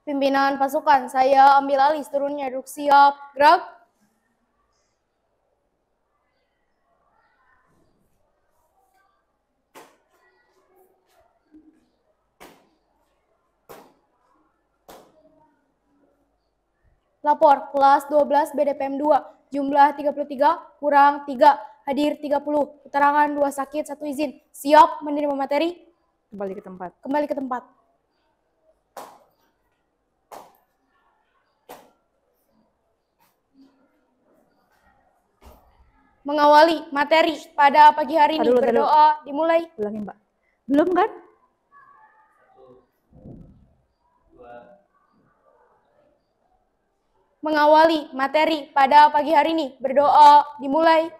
Pimpinan pasukan, saya ambil alih seluruhnya. Duduk siap, gerak. Lapor, kelas 12 BDPM 2, jumlah 33, kurang 3, hadir 30, keterangan 2 sakit, 1 izin. Siap menerima materi? Kembali ke tempat. Kembali ke tempat. Mengawali materi pada pagi hari ini, berdoa dimulai. Ulangi, Mbak. Belum kan? Mengawali materi pada pagi hari ini, berdoa dimulai.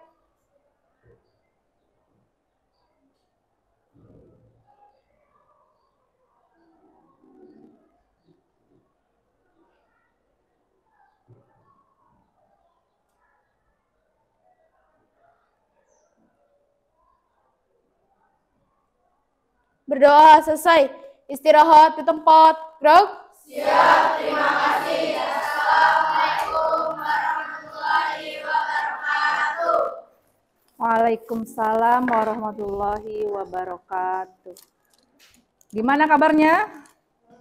Berdoa selesai, istirahat di tempat. Gerak. Siap, terima kasih. Assalamualaikum warahmatullahi wabarakatuh. Waalaikumsalam warahmatullahi wabarakatuh. Gimana kabarnya?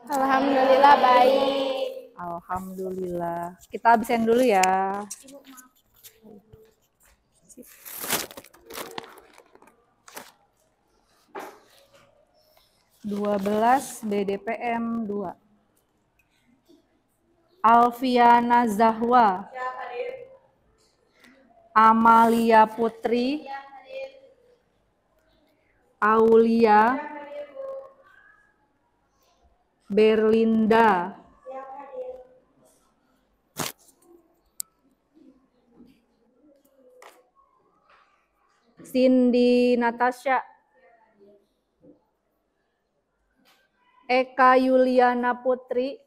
Alhamdulillah baik. Alhamdulillah. Kita habisin dulu ya. (12) BDPM 2. Alfiana Zahwa. Amalia Putri. Aulia. Berlinda. Cindy Natasha. Eka Yuliana Putri.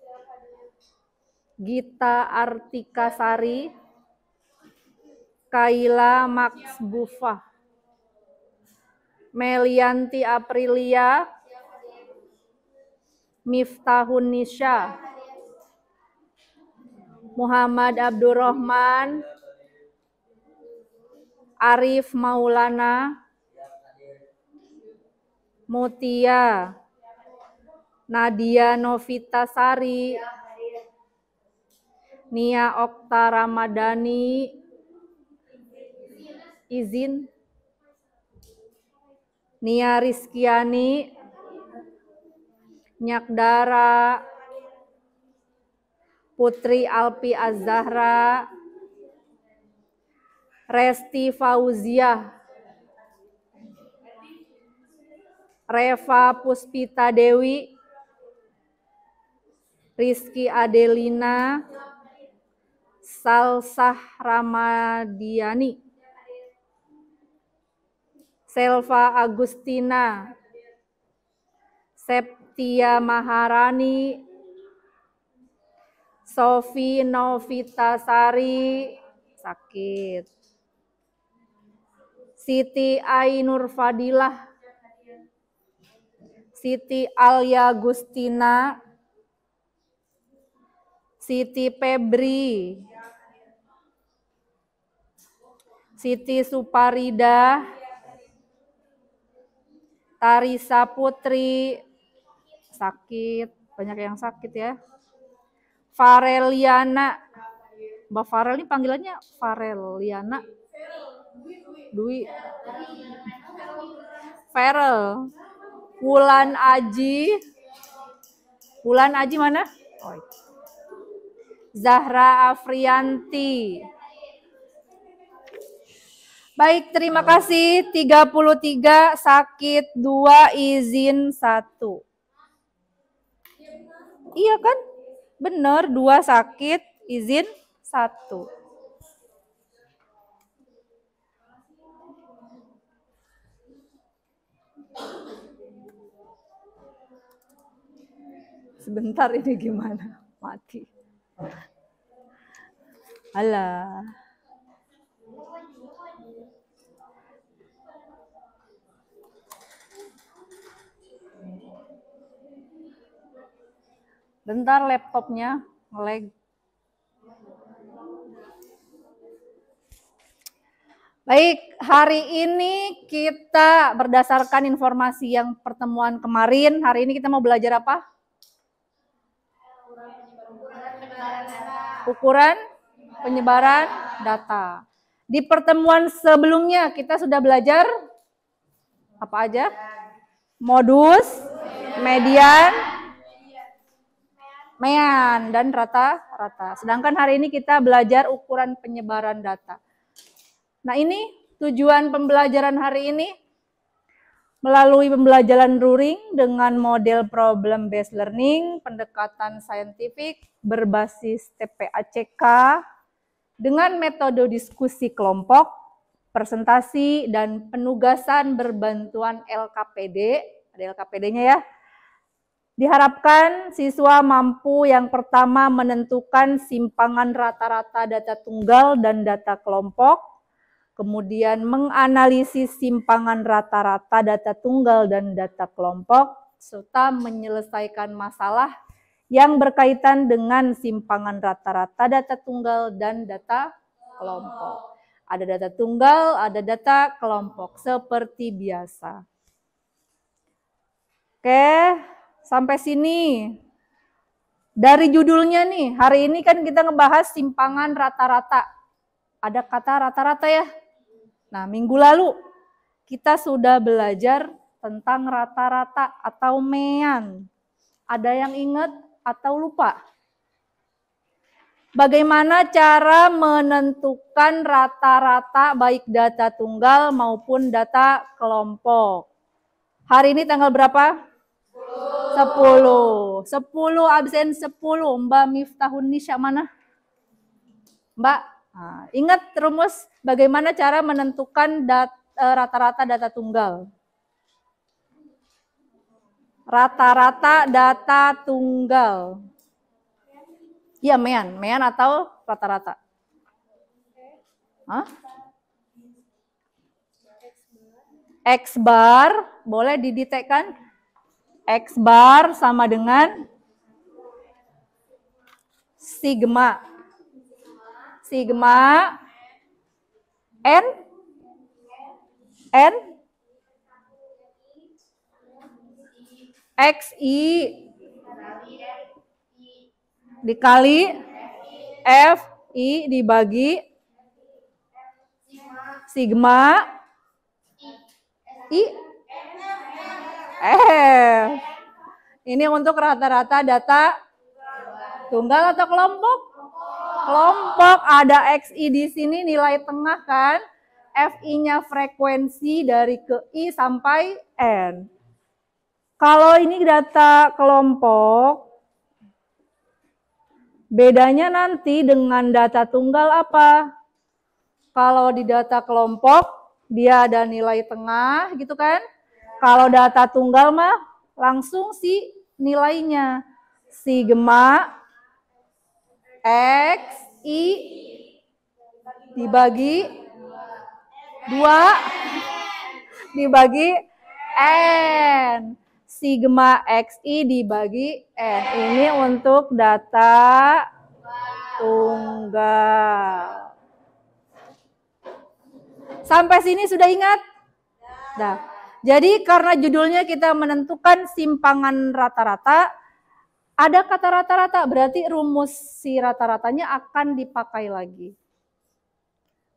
Gita Artika Sari. Kaila Maksbufah. Melianti Aprilia. Miftahun Nisha. Muhammad Abdurrahman. Arif Maulana. Mutia. Nadia Novitasari. Nia Okta Ramadhani. Izin. Nia Rizkiani. Nyakdara. Putri Alpi Azahra. Resti Fauziah. Reva Puspita Dewi. Rizky Adelina. Salsah Ramadiani. Selva Agustina. Septia Maharani. Sofi Novitasari. Sakit. Siti Ainur Fadilah. Siti Alia Gustina. Siti Febri. Siti Suparida. Tarisa Putri. Sakit, banyak yang sakit ya. Fareliana. Mbak Farel ini panggilannya Fareliana. Dwi. Farel. Wulan Aji. Wulan Aji mana? Oh. Zahra Afrianti. Baik, terima kasih. 33 sakit, 2 izin 1. Iya kan? Benar, 2 sakit, izin 1. Sebentar ini gimana? Mati. Alah. Bentar laptopnya nge-lag. Baik, hari ini kita berdasarkan informasi yang pertemuan kemarin, hari ini kita mau belajar apa? Ukuran penyebaran data. Di pertemuan sebelumnya kita sudah belajar apa aja? Modus, median, mean, dan rata-rata. Sedangkan hari ini kita belajar ukuran penyebaran data. Nah, ini tujuan pembelajaran hari ini melalui pembelajaran luring dengan model problem based learning, pendekatan saintifik berbasis TPACK dengan metode diskusi kelompok, presentasi, dan penugasan berbantuan LKPD, ada LKPD-nya ya. Diharapkan siswa mampu yang pertama menentukan simpangan rata-rata data tunggal dan data kelompok, kemudian menganalisis simpangan rata-rata data tunggal dan data kelompok, serta menyelesaikan masalah yang berkaitan dengan simpangan rata-rata data tunggal dan data kelompok. Ada data tunggal, ada data kelompok, seperti biasa. Oke, sampai sini. Dari judulnya nih, hari ini kan kita ngebahas simpangan rata-rata. Ada kata rata-rata ya? Nah, minggu lalu kita sudah belajar tentang rata-rata atau mean. Ada yang ingat atau lupa? Bagaimana cara menentukan rata-rata baik data tunggal maupun data kelompok? Hari ini tanggal berapa? 10. 10 absen 10. Mbak Miftahunisa mana? Mbak, nah, ingat rumus bagaimana cara menentukan rata-rata data tunggal? Rata-rata data tunggal. Iya, mean atau rata-rata? X bar, boleh didetekkan? X bar sama dengan sigma. Sigma N XI dikali FI dibagi sigma I Ini untuk rata-rata data tunggal atau kelompok? Kelompok, ada XI di sini nilai tengah kan? FI-nya frekuensi dari ke I sampai N. Kalau ini data kelompok, bedanya nanti dengan data tunggal apa? Kalau di data kelompok, dia ada nilai tengah gitu kan? Kalau data tunggal mah langsung si nilainya. Sigma XI dibagi 2 dibagi N. Sigma XI dibagi N. Ini untuk data tunggal. Sampai sini sudah ingat? Nah, jadi karena judulnya kita menentukan simpangan rata-rata, ada kata rata-rata, berarti rumus si rata-ratanya akan dipakai lagi.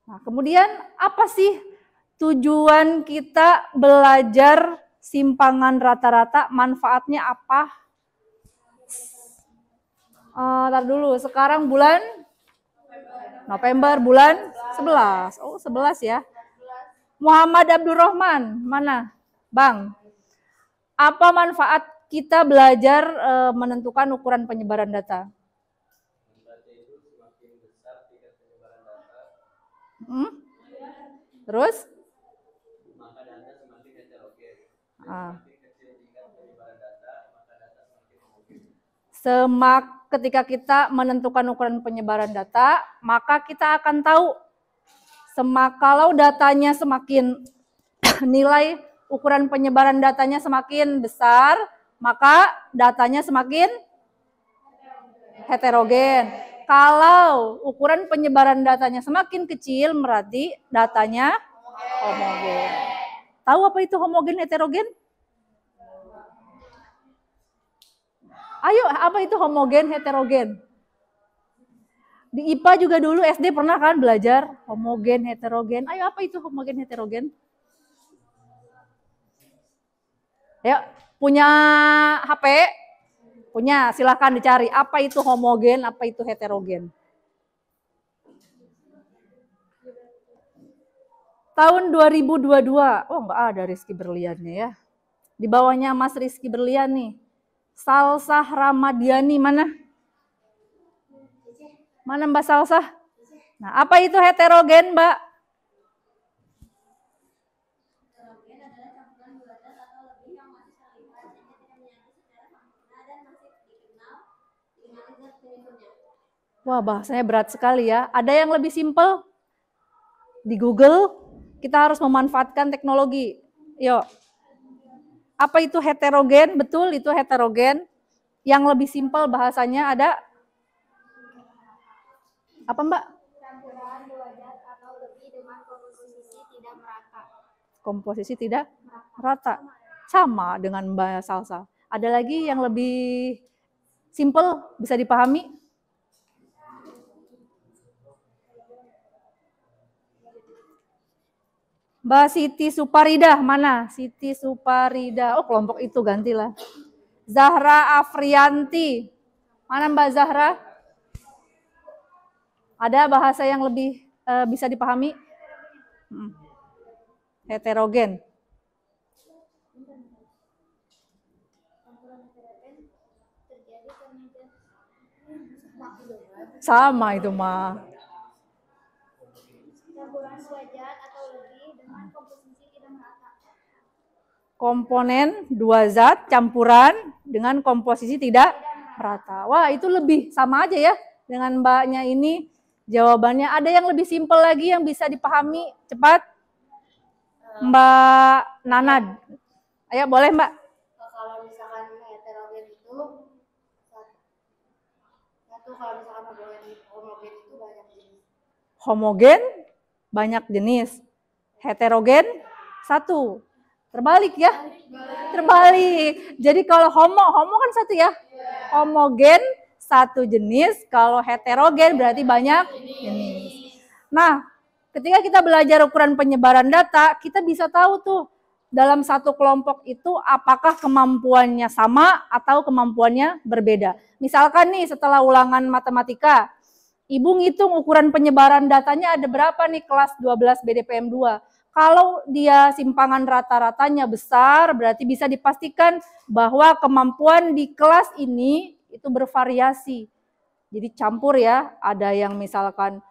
Nah, kemudian apa sih tujuan kita belajar simpangan rata-rata, manfaatnya apa? Ntar dulu, sekarang bulan November, bulan 11. Oh, 11 ya. Muhammad Abdurrahman, mana? Bang, apa manfaat kita belajar menentukan ukuran penyebaran data? Terus? Ketika kita menentukan ukuran penyebaran data, maka kita akan tahu kalau datanya semakin nilai ukuran penyebaran datanya semakin besar, maka datanya semakin Heterogen. Kalau ukuran penyebaran datanya semakin kecil, berarti datanya homogen. Tahu apa itu homogen heterogen? Ayo, apa itu homogen heterogen? Di IPA juga dulu SD pernah kan belajar homogen heterogen. Ayo, apa itu homogen heterogen? Ya, punya HP? Punya, silahkan dicari. Apa itu homogen, apa itu heterogen? Tahun 2022, oh nggak ada Rizky Berliannya ya. Di bawahnya Mas Rizky Berlian nih. Salsah Ramadiani, mana? Mana Mbak Salsah? Nah, apa itu heterogen, Mbak? Wah, bahasanya berat sekali ya. Ada yang lebih simpel? Di Google, kita harus memanfaatkan teknologi. Yuk. Apa itu heterogen? Betul, itu heterogen. Yang lebih simpel bahasanya ada? Apa, Mbak? Campuran dua zat atau lebih dengan komposisi tidak merata. Komposisi tidak rata. Sama dengan Mbak Salsa. Ada lagi yang lebih simple, bisa dipahami? Mbak Siti Suparidah, mana? Siti Suparidah, oh kelompok itu gantilah. Zahra Afrianti, mana Mbak Zahra? Ada bahasa yang lebih bisa dipahami? Heterogen. Sama itu mah. Campuran dua zat atau lebih dengan komposisi tidak merata. Komponen dua zat campuran dengan komposisi tidak merata. Wah, itu lebih sama aja ya dengan Mbaknya ini. Jawabannya ada yang lebih simpel lagi yang bisa dipahami cepat. Mbak Nanad. Ayo boleh Mbak. Kalau misalkan heterogen itu satu, kalau misalkan homogen itu banyak jenis. Homogen banyak jenis. Heterogen satu. Terbalik ya? Terbalik. Jadi kalau homo kan satu ya? Homogen satu jenis, kalau heterogen berarti banyak jenis. Nah, ketika kita belajar ukuran penyebaran data, kita bisa tahu tuh dalam satu kelompok itu apakah kemampuannya sama atau kemampuannya berbeda. Misalkan nih setelah ulangan matematika, Ibu ngitung ukuran penyebaran datanya ada berapa nih kelas 12 BDPM 2. Kalau dia simpangan rata-ratanya besar, berarti bisa dipastikan bahwa kemampuan di kelas ini itu bervariasi. Jadi campur ya, ada yang misalkan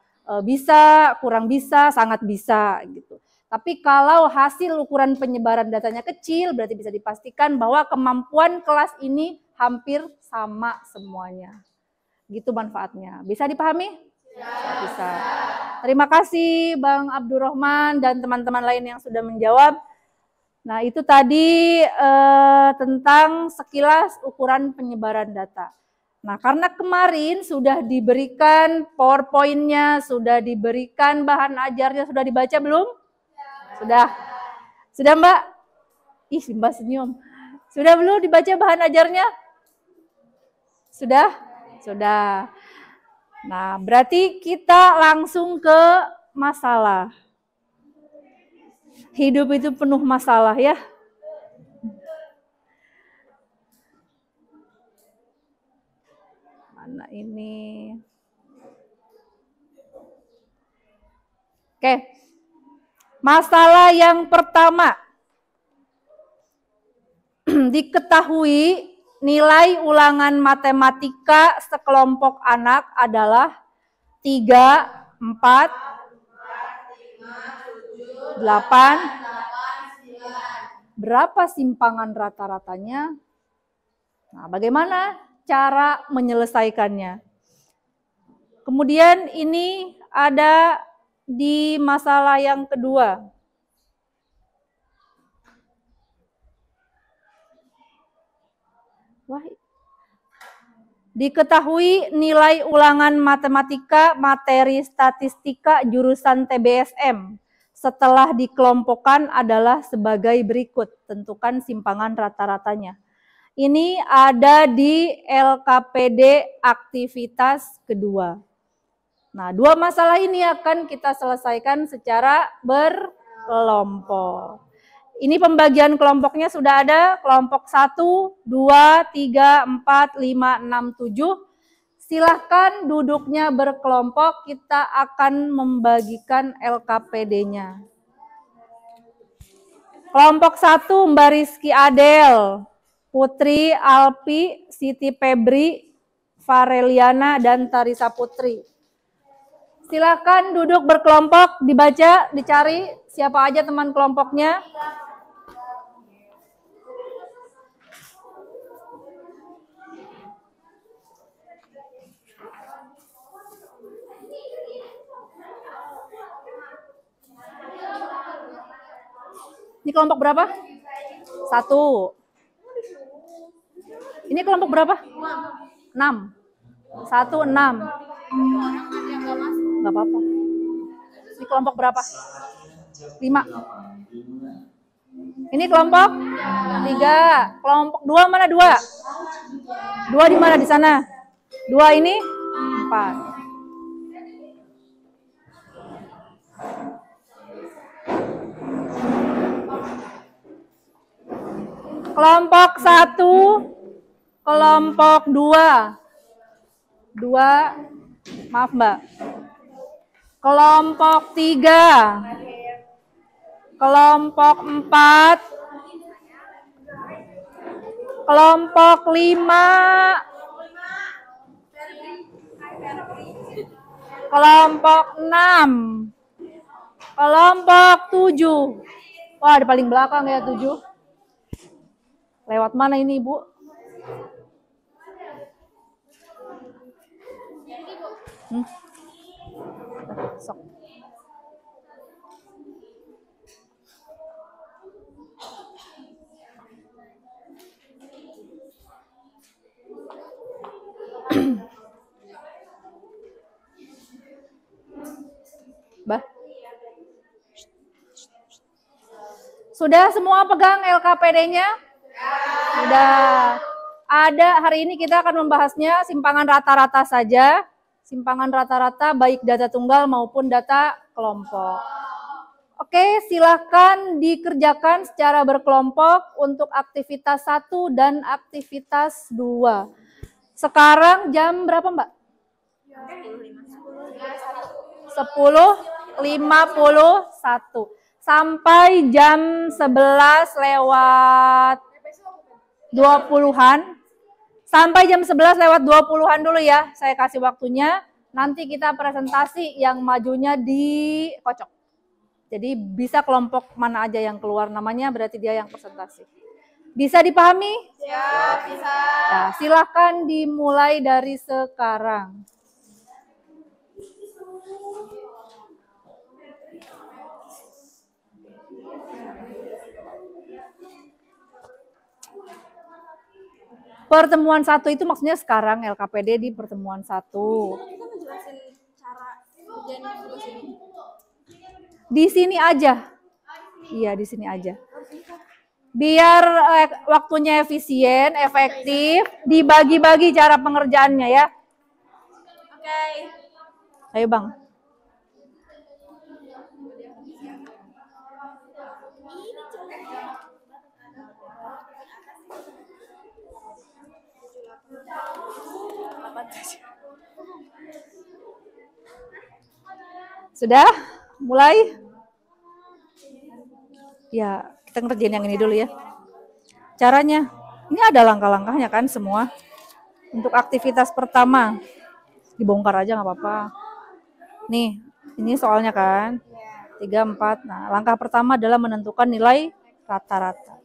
bisa, kurang bisa, sangat bisa gitu. Tapi kalau hasil ukuran penyebaran datanya kecil, berarti bisa dipastikan bahwa kemampuan kelas ini hampir sama semuanya. Gitu manfaatnya. Bisa dipahami? Bisa. Terima kasih Bang Abdurrahman dan teman-teman lain yang sudah menjawab. Nah, itu tadi tentang sekilas ukuran penyebaran data. Nah, karena kemarin sudah diberikan PowerPoint-nya, sudah diberikan bahan ajarnya, sudah dibaca belum? Sudah. Sudah Mbak? Ih, Mbak senyum. Sudah belum dibaca bahan ajarnya? Sudah? Sudah. Nah, berarti kita langsung ke masalah. Hidup itu penuh masalah ya. Mana ini? Oke. Masalah yang pertama. Diketahui nilai ulangan matematika sekelompok anak adalah 3, 4, 8. Berapa simpangan rata-ratanya? Nah, bagaimana cara menyelesaikannya? Kemudian ini ada di masalah yang kedua. Wah, Diketahui nilai ulangan matematika materi statistika jurusan TBSM setelah dikelompokkan adalah sebagai berikut. Tentukan simpangan rata-ratanya. Ini ada di LKPD aktivitas kedua. Nah, dua masalah ini akan kita selesaikan secara berkelompok. Ini pembagian kelompoknya sudah ada, kelompok 1, 2, 3, 4, 5, 6, 7. Silahkan duduknya berkelompok, kita akan membagikan LKPD-nya. Kelompok 1, Mbak Rizky Adel, Putri Alpi, Siti Febri, Fareliana, dan Tarisa Putri. Silahkan duduk berkelompok, dibaca, dicari siapa aja teman kelompoknya. Ini kelompok berapa? 1. Ini kelompok berapa? 6. 1, 6. Nggak apa-apa. Ini kelompok berapa? 5. Ini kelompok 3. Kelompok 2 mana 2? 2 di mana? Di sana. 2 ini 4. Kelompok 1, kelompok 2. 2, maaf Mbak. Kelompok 3. Kelompok 4. Kelompok 5. Kelompok 6. Kelompok 7. Wah, di paling belakang ya 7. Lewat mana ini, Ibu? Sok. Bah. Sudah semua pegang LKPD-nya? Sudah. Ada, hari ini kita akan membahasnya simpangan rata-rata saja. Simpangan rata-rata baik data tunggal maupun data kelompok. Oke, silakan dikerjakan secara berkelompok untuk aktivitas 1 dan aktivitas 2. Sekarang jam berapa, Mbak? 10.51. Sampai jam 11 lewat 20-an. Sampai jam 11 lewat 20-an dulu ya. Saya kasih waktunya. Nanti kita presentasi yang majunya dikocok. Jadi bisa kelompok mana aja yang keluar namanya, berarti dia yang presentasi. Bisa dipahami? Siap, bisa. Nah, silakan dimulai dari sekarang. Pertemuan 1 itu maksudnya sekarang LKPD di pertemuan 1. Kita menjelaskan cara kerjaan tugas ini. Di sini aja. Iya, di sini aja. Biar waktunya efisien, efektif, dibagi-bagi cara pengerjaannya ya. Oke. Ayo Bang. Sudah? Mulai? Ya, kita ngerjain yang ini dulu ya. Caranya, ini ada langkah-langkahnya kan semua. Untuk aktivitas pertama, dibongkar aja nggak apa-apa. Nih, ini soalnya kan. 3, 4. Nah, langkah pertama adalah menentukan nilai rata-rata.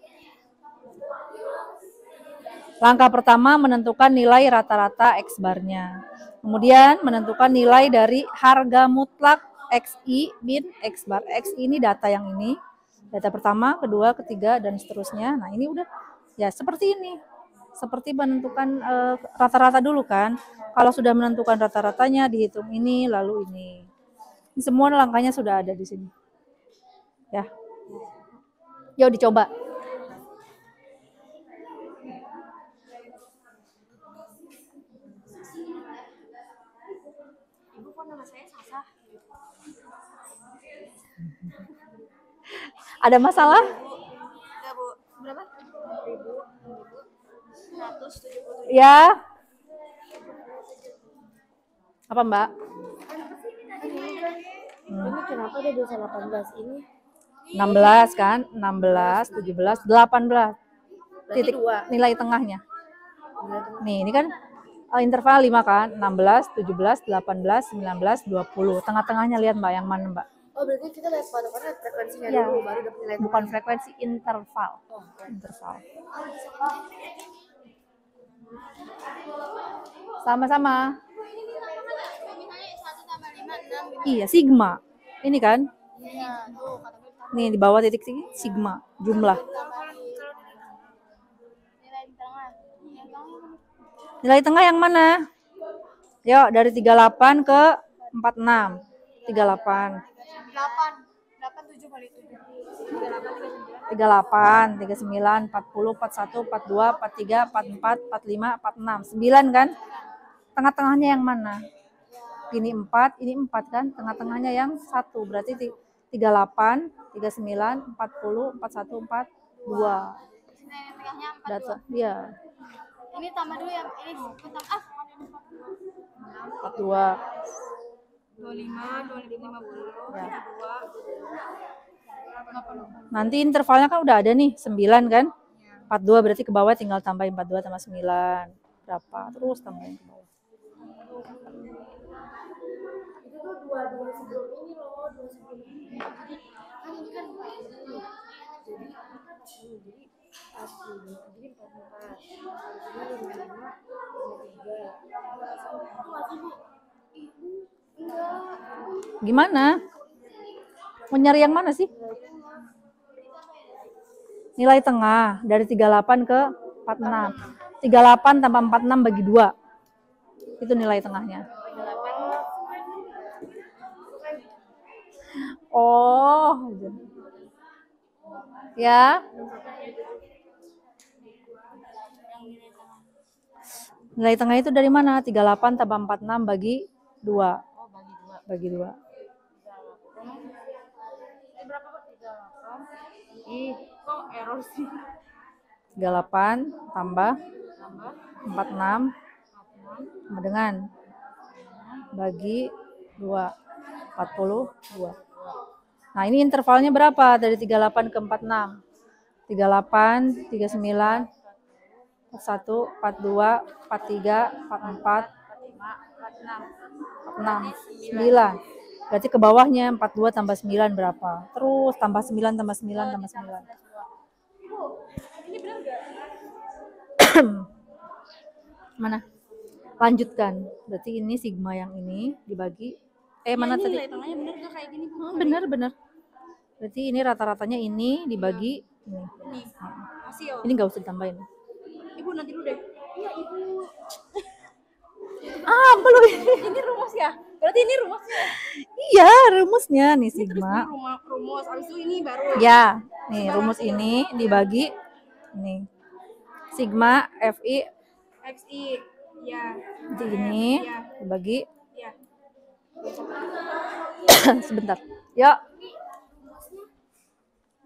Langkah pertama menentukan nilai rata-rata X-barnya. Kemudian menentukan nilai dari harga mutlak XI min X-bar. XI ini data yang ini. Data pertama, kedua, ketiga, dan seterusnya. Nah ini udah ya seperti ini. seperti menentukan rata-rata dulu kan. Kalau sudah menentukan rata-ratanya, dihitung ini, lalu ini. Ini semua langkahnya sudah ada di sini. Ya. Yuk dicoba. Ibu kok nama saya Sasa? Ada masalah? Enggak, Bu. Berapa? 177. Ya. Apa, Mbak? Ini kenapa ada 218 ini? 16 kan? 16, 17, 18. Titik nilai tengahnya. Nih, ini kan interval 5 kan? 16, 17, 18, 19, 20. Tengah-tengahnya lihat Mbak yang mana, Mbak? Oh, berarti kita lihat patokannya frekuensinya Ya. dulu baru dapat nilai. Bukan frekuensi, interval. Interval. Sama-sama. Misalnya 1 tambah 5, 6 gitu. Iya, sigma. Ini kan? Iya, tuh kata gue Nih di bawah titik sini sigma, jumlah. nilai tengah. Yang tengah Nilai tengah yang mana? Yuk, dari 38 ke 46. 38. 8 7 kali 7. 38, 39, 40, 41, 42, 43, 44, 45, 46. 9 kan? Tengah-tengahnya yang mana? Ini 4 kan? Tengah-tengahnya yang 1. Berarti 38, 39, 40, 41, 42. Nilai tengahnya 42. Data. Iya, Ini tambah dulu yang ini. Tambah 42. 25, 50, Ya. 72. Nanti intervalnya kan udah ada nih, 9 kan? 42 berarti ke bawah tinggal tambahin 42 tambah 9. Berapa? Terus tambahin ke bawah. Itu tuh dua sebelum ini loh, dua sebelum ini. Jadi kan ini kan 40. Jadi 40. Jadi 40. Jadi 44. Jadi 55, 53. Itu masih Bu. Ibu enggak. Gimana? Mau nyari yang mana sih? Nilai tengah dari 38 ke 46. 38 tambah 46 bagi 2. Itu nilai tengahnya. Oh. Ya. Nilai tengah itu dari mana? 38 tambah 46 bagi 2. Bagi 2. Berapa kok 38? Ih, kok error sih? 38 tambah 46 sama dengan bagi 2. 42. Nah, ini intervalnya berapa? Dari 38 ke 46. 38, 39, 41, 42, 43, 44, 46, 9. Berarti ke bawahnya 42 tambah 9 berapa? Terus tambah 9 tambah 9 tambah 9. Mana? Lanjutkan. Berarti ini sigma yang ini dibagi mana tadi? Nilai tengahnya bener gak kayak gini? Benar, benar. Berarti ini rata-ratanya ini dibagi ini. Masih ya? Ini nggak usah ditambahin. Ibu nanti dulu deh. Iya, Ibu. Belum. Ini rumus ya? Berarti ini rumusnya. Iya, rumusnya nih Terus sigma. dulu rumus, abis itu ini baru. Ya, nih rumus ini dibagi nih. Sigma Fi XI. Ya. di ini Ya. dibagi Ya. sebentar. Yuk,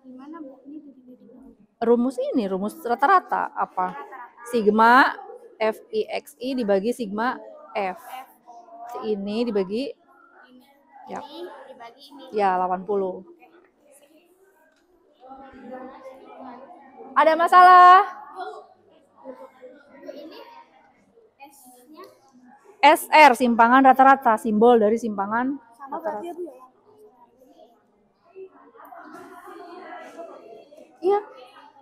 Gimana, Bu? Ini titik-titik. rumus rata-rata apa? Sigma Fixi dibagi sigma F. Ini dibagi ya. Ini dibagi ini. Ya, 80. Ada masalah? Ini S-nya SR, simpangan rata-rata, simbol dari simpangan sama rata-rata. berarti ya, Bu ya? Iya.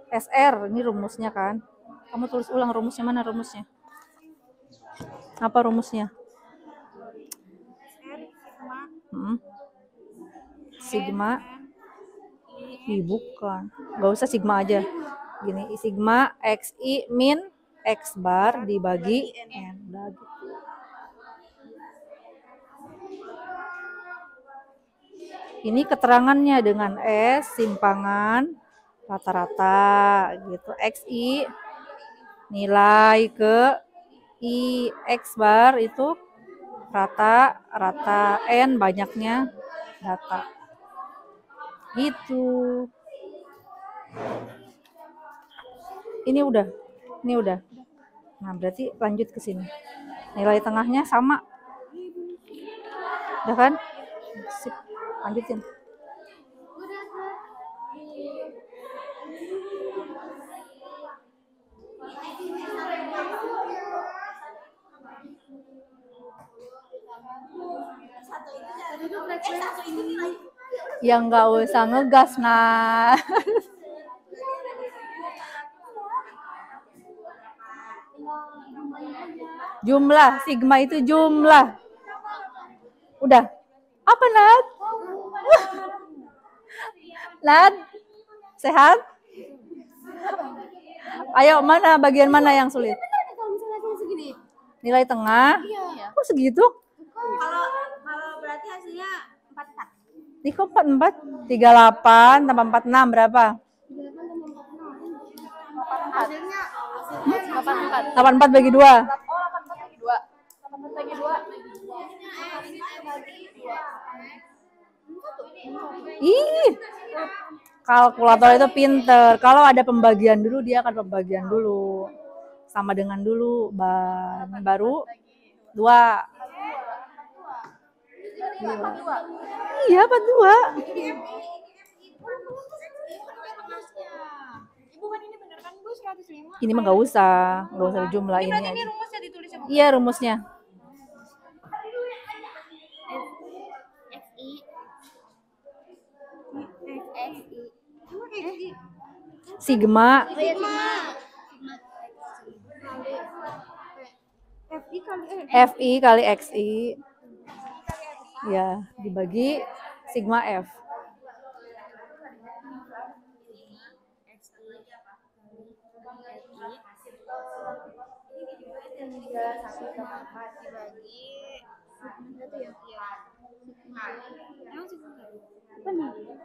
SR, ini rumusnya kan. Kamu tulis ulang rumusnya, mana rumusnya? Apa rumusnya? SR, Sigma. Ih, bukan. Gak usah sigma aja. Gini, sigma XI min X bar dibagi N. Udah gitu. Ini keterangannya dengan S, simpangan, rata-rata gitu. XI, nilai ke I, X bar itu rata, N banyaknya data. Gitu. Ini udah. Nah, berarti lanjut ke sini. Nilai tengahnya sama. Udah kan? Sip. Lanjutin. Ya nggak usah ngegas, nah. Jumlah, sigma itu jumlah. Udah. Apa, Nat? Nat? Sehat? Ayo, mana bagian mana yang sulit? Kalau misalnya hasilnya segini. Nilai tengah? Iya. Kok segitu? Kalau berarti hasilnya 44. Ini kok 44? 38 tambah 46 berapa? Hasilnya 84 bagi 2. 84 bagi 2. 84 bagi 2. Ih, kalkulator itu pinter. Kalau ada pembagian dulu, dia akan pembagian dulu. Sama dengan dulu, baru 2. Iya, 42. Ibu kan ini bener kan Bu 105. Ini mah nggak usah dijumlah ini aja. Ini rumusnya ditulisnya Bu. Iya, rumusnya. Sigma FI kali XI ya dibagi sigma F.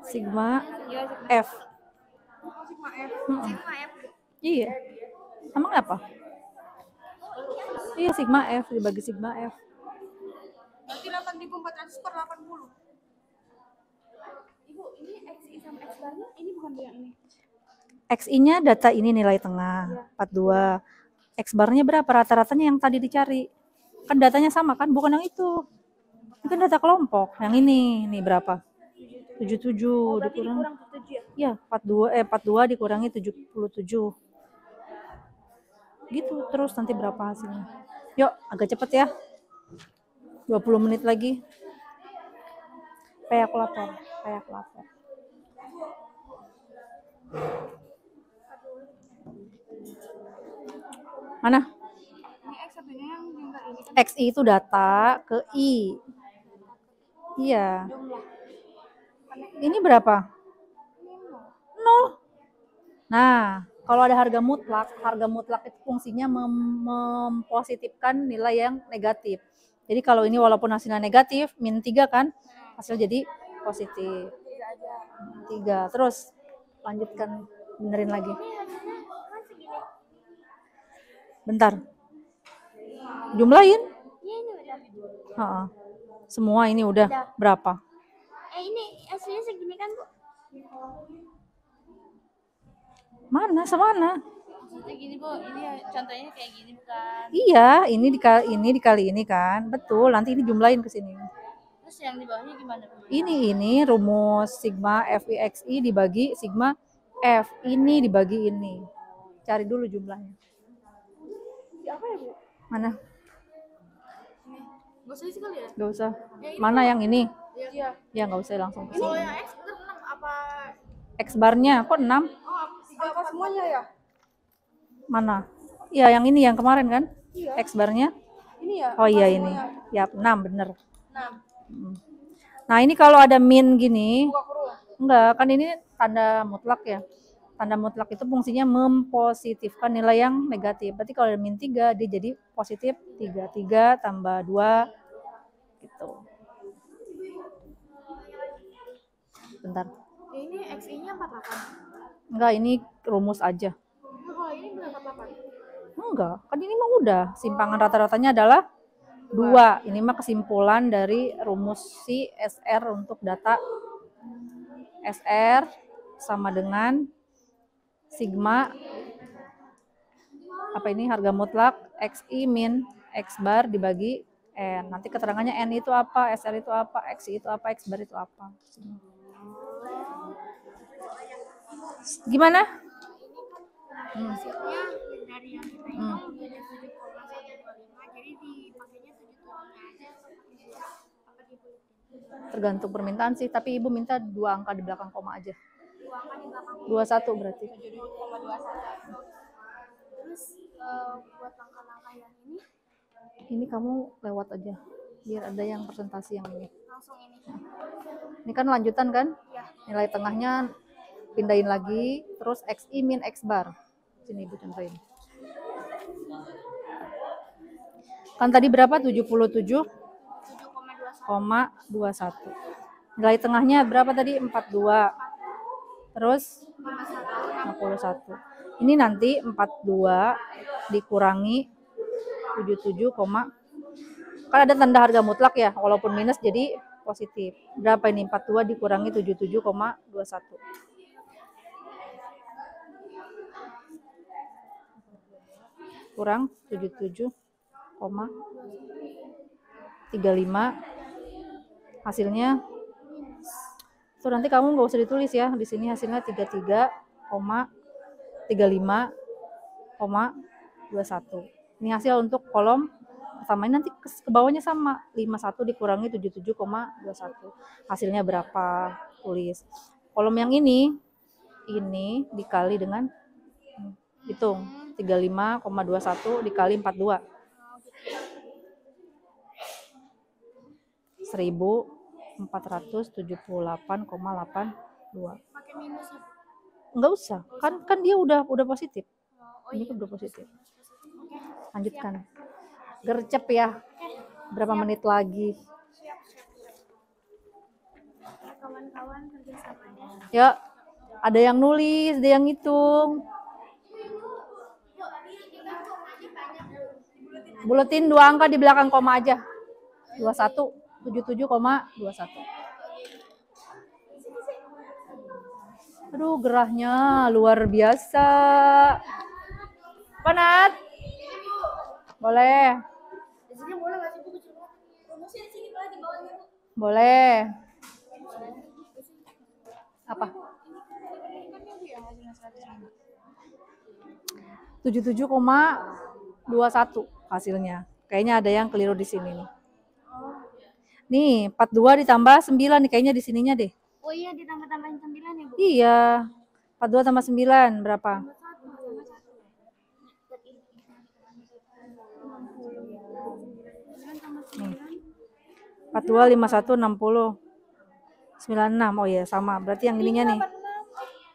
Sigma F. Iya. Emang apa? Iya, sigma F dibagi sigma F. Berarti 8.400 per 80. Ibu, ini XI sama X barnya ini bukan yang ini. XI-nya data ini nilai tengah 42. X barnya berapa? Rata-ratanya yang tadi dicari. Kan datanya sama kan? Bukan yang itu. Itu kan data kelompok. Yang ini berapa? 77 dikurang. Kurang 7 ya? Iya, 42 dikurangi 77. Gitu terus nanti berapa hasilnya. Yuk, agak cepet ya. 20 menit lagi. Kayak lapor. Mana? Ini X satunya yang enggak ini kan XI itu data ke I. Iya. jumlah. Ini berapa? 0. Nah, kalau ada harga mutlak itu fungsinya mempositifkan nilai yang negatif. Jadi kalau ini walaupun hasilnya negatif, min 3 kan, hasil jadi positif. 3. Terus lanjutkan, benerin lagi. Bentar. Jumlahin. Iya ini udah. Semua ini udah berapa? Ini hasilnya segini kan Bu? Mana? Semana? Maksudnya gini Bu, ini contohnya kayak gini bukan? Iya, ini dikali ini kan. Betul, nanti ini jumlahin ke sini. Terus yang di bawahnya gimana Bu? Ini rumus sigma FIXI dibagi sigma F. Ini dibagi ini. Cari dulu jumlahnya. Apa ya Bu? Mana? Gak usah isi kali ya? Gak usah. Mana yang ini? Iya. Ya nggak usah langsung ke Kalau sini. yang X bener 6 apa? X barnya kok 6? Oh, 3 apa semuanya ya? Mana? Ya yang ini yang kemarin kan? Iya. X barnya? Ini ya? Oh iya ini. Semuanya? Ya 6 bener. 6. Nah ini kalau ada min gini, Buka kurung. enggak kan ini tanda mutlak ya. Tanda mutlak itu fungsinya mempositifkan nilai yang negatif. Berarti kalau ada min 3, dia jadi positif 3. 3 tambah 2, gitu. Bentar. Ini XI-nya 48. Enggak, ini rumus aja. Nah, kalau ini benar 48. Enggak, kan ini mah udah. Simpangan rata-ratanya adalah 2. Ini mah kesimpulan dari rumus si SR untuk data. SR sama dengan sigma apa ini harga mutlak XI min X bar dibagi N. Nanti keterangannya N itu apa, SR itu apa, XI itu apa, X bar itu apa. Gimana? Hasilnya dari yang kita hitung beda 7,125, jadi dipakainya 7,7 aja apa dibuletin? Tergantung permintaan sih, tapi ibu minta 2 angka di belakang koma aja. 2 angka di belakang 21 berarti. 7,21. Terus buat langkah-langkah yang Ini kamu lewat aja, biar ada yang presentasi yang ini. langsung ini. Ini kan lanjutan kan? Ya. Nilai tengahnya pindahin lagi, terus XI min X bar. Sini ibu contohin. Kan tadi berapa? 77,21. 7,21. Nilai tengahnya berapa tadi? 42. Terus 51. Ini nanti 42 dikurangi 77, kan ada tanda harga mutlak ya, walaupun minus jadi positif. Berapa ini? 42 dikurangi 77,21. Kurang 77,35. Hasilnya so nanti kamu nggak usah ditulis ya, di sini hasilnya 33,35,21. Ini hasil untuk kolom pertama, ini nanti ke bawahnya sama 51 dikurangi 77,21. Hasilnya berapa? Tulis. Kolom yang ini dikali dengan hitung 35,21 dikali 42. 1478,82. Pakai minus ya? Enggak usah, kan dia udah positif. Ini kan udah positif. Lanjutkan. Gercep ya. Berapa menit lagi? Kawan-kawan kerjasamanya. Ya, ada yang nulis, ada yang ngitung. Buletin 2 angka di belakang koma aja. 21, 77,21. Aduh, gerahnya luar biasa. Panat? Boleh. Di sini boleh nggak sih Bu kecil? Rumusnya di sini boleh di bawahnya Bu. Boleh. Apa? 77,21 hasilnya. Kayaknya ada yang keliru di sini nih. Nih, 42 ditambah 9 nih kayaknya di sininya deh. Oh iya, ditambah-tambahin 9 ya Bu? Iya. 42 tambah 9 berapa? 42, 51, 60. 96. Oh iya, sama. Berarti yang ininya nih.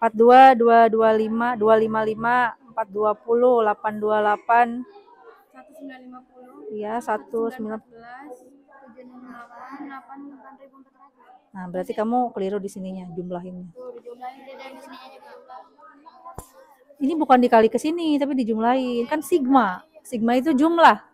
42, 225, 255, 420, 828. 1950. Iya, 19. 768, 8.400. Nah, berarti kamu keliru di sininya, jumlahinnya. Tuh, dijumlahin deh dari sini aja Bu. Ini bukan dikali ke sini, tapi dijumlahin. Kan sigma. Sigma itu jumlah.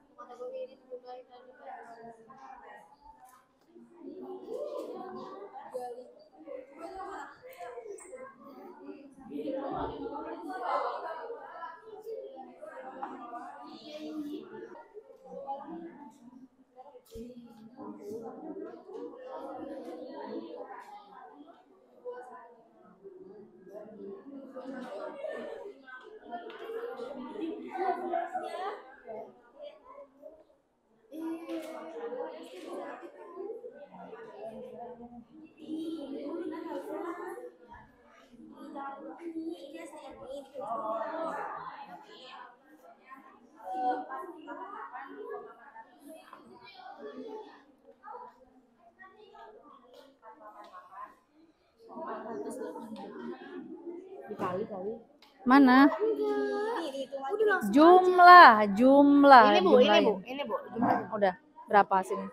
Dikali kali. Mana? Udah langsung. Jumlah. Ini Bu, jumlahin. ini Bu. Jumlah. Udah, berapa hasilnya?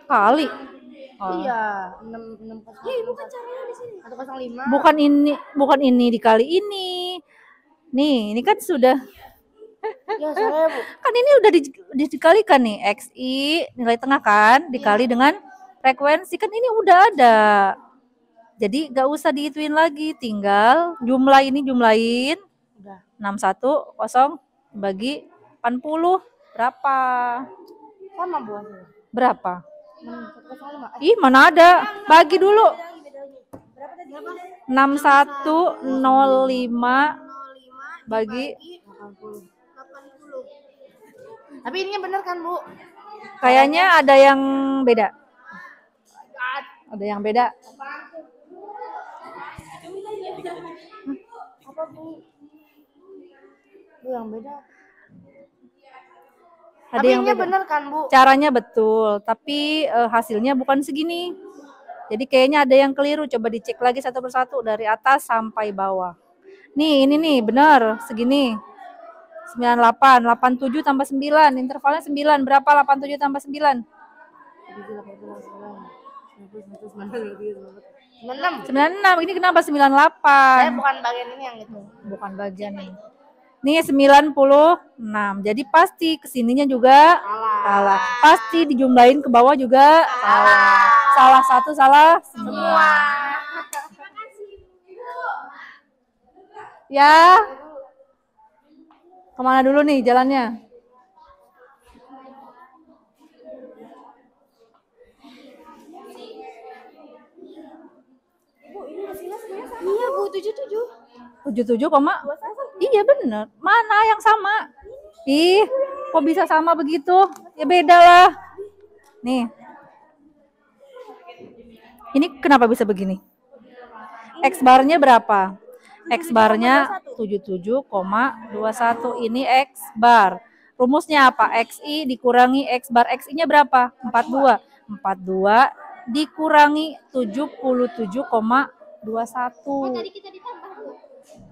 Kali. Oh. Iya, 6 Ya, ibu kan caranya di sini. 105. Bukan ini dikali ini. Nih, ini kan sudah. Ya, soalnya Bu. Kan ini udah dikalikan nih, XI nilai tengah kan, dikali dengan frekuensi, kan ini udah ada. Jadi gak usah dihituin lagi, tinggal jumlahin. Udah. 610 bagi 80 berapa? Sama Bu hasilnya. Berapa? 105. Ih, mana ada? Bagi dulu. Berapa tadi? 6105 bagi 80. Tapi ininya bener kan, Bu? kayaknya ada yang beda. Ada yang beda. Apa, Bu? Bu, yang beda. Ada Tapi yang ininya beda. bener kan, Bu? Caranya betul, tapi hasilnya bukan segini. Jadi kayaknya ada yang keliru. Coba dicek lagi satu persatu dari atas sampai bawah. Nih, ini nih benar segini. 98, 87 tambah 9, intervalnya 9. Berapa 87 tambah 9? 96. Ini kenapa 98? Saya bukan bagian ini yang itu. Bukan bagian ini. Nih 96. Jadi pasti kesininya juga salah. Pasti dijumlahin ke bawah juga salah. Salah satu, salah semua. Ya. Kemana dulu nih jalannya? Iya, Bu, 77. 77, iya bener. Mana yang sama? Ih, kok bisa sama begitu? Ya beda lah. Nih. Ini kenapa bisa begini? X barnya berapa? X barnya 77,21. Ini X bar. Rumusnya apa? XI dikurangi X bar. XI-nya berapa? 42. 42 dikurangi 77,21. Tadi kita ditambah, Bu.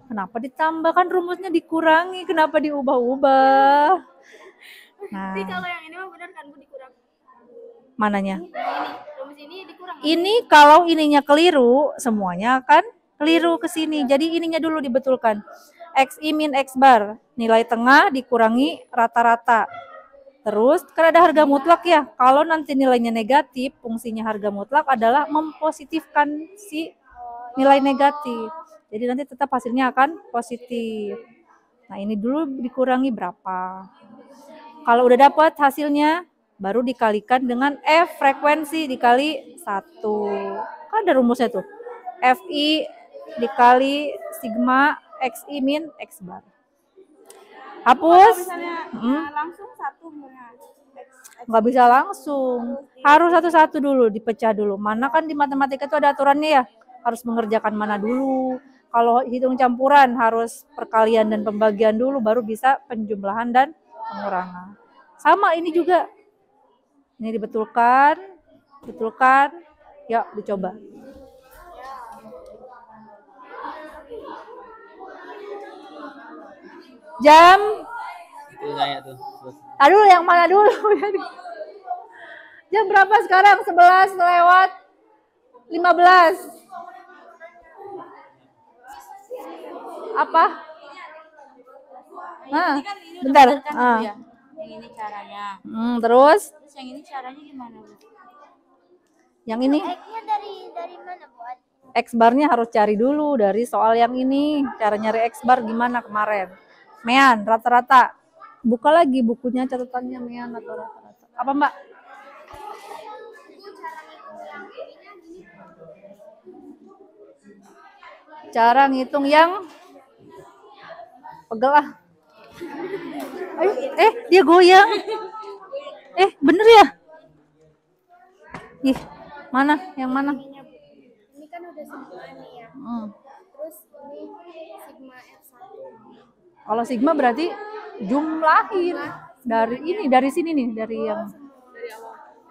Kenapa ditambah? Kan rumusnya dikurangi. Kenapa diubah-ubah? Nah, Tapi kalau yang ini mah benar kan, Bu, dikurang. mananya? Rumus ini dikurang. Ini kalau ininya keliru, semuanya akan keliru ke sini. Jadi ininya dulu dibetulkan. XI min X bar. Nilai tengah dikurangi rata-rata. Terus, kan ada harga mutlak ya. Kalau nanti nilainya negatif, fungsinya harga mutlak adalah mempositifkan si nilai negatif. Jadi nanti tetap hasilnya akan positif. Nah, ini dulu dikurangi berapa. Kalau udah dapat hasilnya, baru dikalikan dengan F frekuensi dikali 1. Kan ada rumusnya tuh. FI dikali sigma XI min X bar. Hapus. Langsung satu Nggak bisa langsung. Harus satu-satu dulu, dipecah dulu. Mana kan di matematika itu ada aturannya ya. Harus mengerjakan mana dulu. Kalau hitung campuran harus perkalian dan pembagian dulu, baru bisa penjumlahan dan pengurangan. Sama ini juga. Ini dibetulkan. Yuk dicoba. Jam. Itu saya tuh. Aduh, yang mana dulu? Jam berapa sekarang? 11 lewat 15. Apa? Nah, bentar. Yang ini caranya. Terus? Terus yang ini caranya gimana, Bu? Yang ini? X-nya dari mana, Bu? X barnya harus cari dulu dari soal yang ini. Cara nyari X bar gimana kemarin? Mean, rata-rata. Buka lagi bukunya, catatannya Mean atau rata-rata. Apa, Mbak? Cara ngitung yang pegel ah. Ayo, dia goyang. Bener ya? Ih, mana? Yang mana? Ini kan udah sigma nih ya. Terus ini sigma F1. Kalau sigma berarti jumlahin dari sini nih,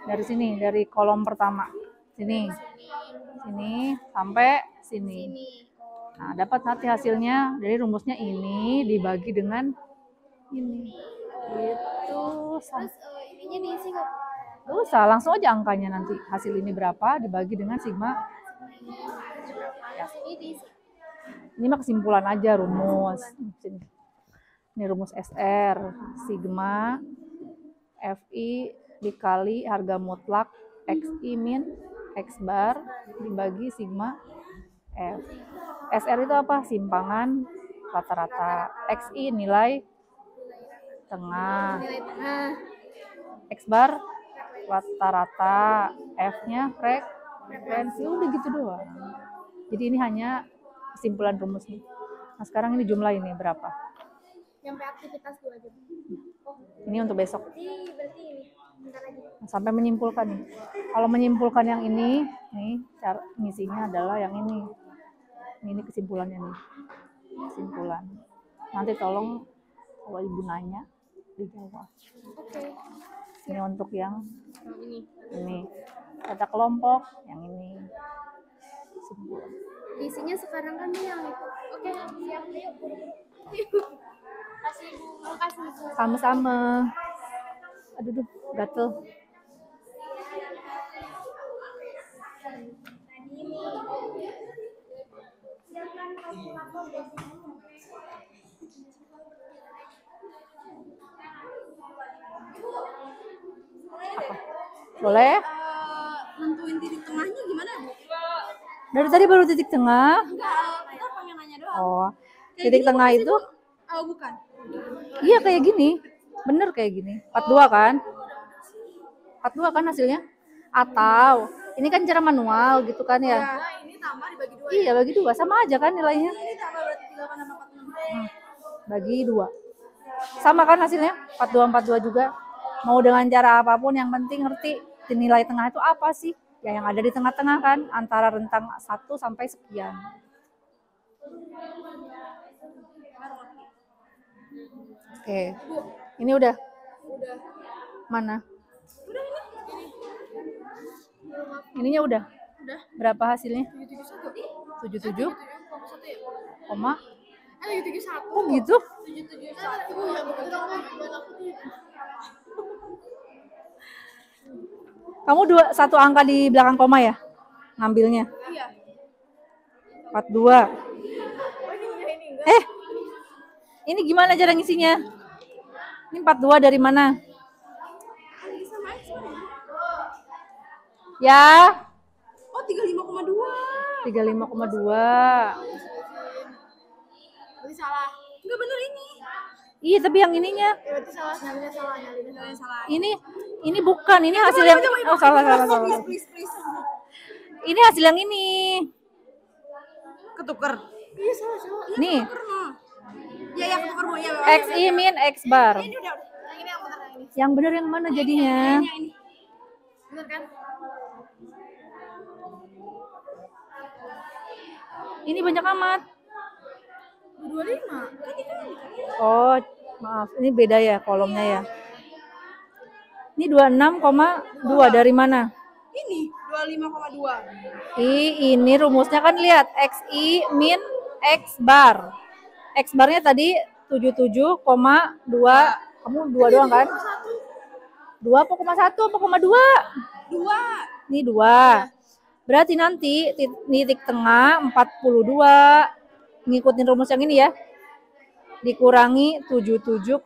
dari sini, dari kolom pertama. Sini. Sini sampai sini. Ini. Oh. Nah, dapat nanti hasilnya dari rumusnya ini dibagi dengan ini. Gitu. Terus ininya diisi nggak? Gak usah, langsung aja angkanya nanti. Hasil ini berapa dibagi dengan sigma. Ya. Terus ini diisi. Ini mah kesimpulan aja rumus. Sini. Ini rumus SR, sigma FI dikali harga mutlak XI min X bar dibagi sigma F. SR itu apa? Simpangan rata-rata. XI nilai tengah. Nilai tengah. X bar rata-rata. F-nya frekuensi. Udah gitu doang. Jadi ini hanya kesimpulan rumusnya. Nah sekarang ini jumlah ini berapa? Sampai aktivitas 2 jam. Oh, Ini untuk besok. berarti ini. Bentar lagi. Sampai menyimpulkan nih. Kalau menyimpulkan yang ini, nih cara ngisinya adalah yang ini. Ini kesimpulannya nih. Kesimpulan. Nanti tolong kalau ibu nanya dijawab. Oke. Ini untuk yang Ini. ini. Kata kelompok yang ini. Kesimpulan. Isinya sekarang kan yang itu. Oke, siap. Yuk, buru-buru. Yuk. Kasih Bu, makasih Bu. Sama-sama. Aduh, duh, gatel. Apa? Boleh? Nentuin titik tengahnya gimana, Bu? Dari tadi baru titik tengah. Enggak, kita pengen nanya doang. Oh, titik tengah itu? Oh, bukan. Iya kayak gini. Bener kayak gini. 42 kan? 42 kan hasilnya? Atau ini kan cara manual gitu kan ya? Nah, ini tambah dibagi 2. Iya bagi 2 sama aja kan nilainya? Ini tambah berarti 8 sama 46. Bagi 2. Sama kan hasilnya? 42 juga. Mau dengan cara apapun yang penting ngerti nilai tengah itu apa sih? Ya yang ada di tengah-tengah kan antara rentang 1 sampai sekian. Oke. Ini udah. Udah. Mana? Udah ini. Ininya udah. Udah. Berapa hasilnya? 771. 77, 1 ya? koma. 771. Oh gitu? 771. Ya, betul. Kamu satu angka di belakang koma ya? Ngambilnya? Iya. 42. Ini gimana cara ngisinya? Ini 42 dari mana? Sama X mana? Ya, Oh, 35,2. 35,2. Berarti salah. Enggak bener ini. Iya, tapi yang ininya. Berarti salah, nyalinya salah, nyalinya salah. Ini bukan, ini hasil yang oh salah. Please. Ini hasil yang ini. Ketuker. Iya, salah. Nih, Ya, ketuker Bu. Ya, XI min X bar. Ini udah. Yang ini yang bener yang ini. Yang benar yang mana jadinya? Ini. Bener kan? Ini banyak amat. 25. Kan itu kan. Oh, maaf, ini beda ya kolomnya ya. Ini 26,2 dari mana? Ini 25,2. Ini rumusnya kan lihat XI min X bar. X barnya tadi 77,2. Kamu 2 doang kan? 2 apa 1 apa 2? 2. Ini 2. Berarti nanti titik tengah 42. Ngikutin rumus yang ini ya. Dikurangi 77,2.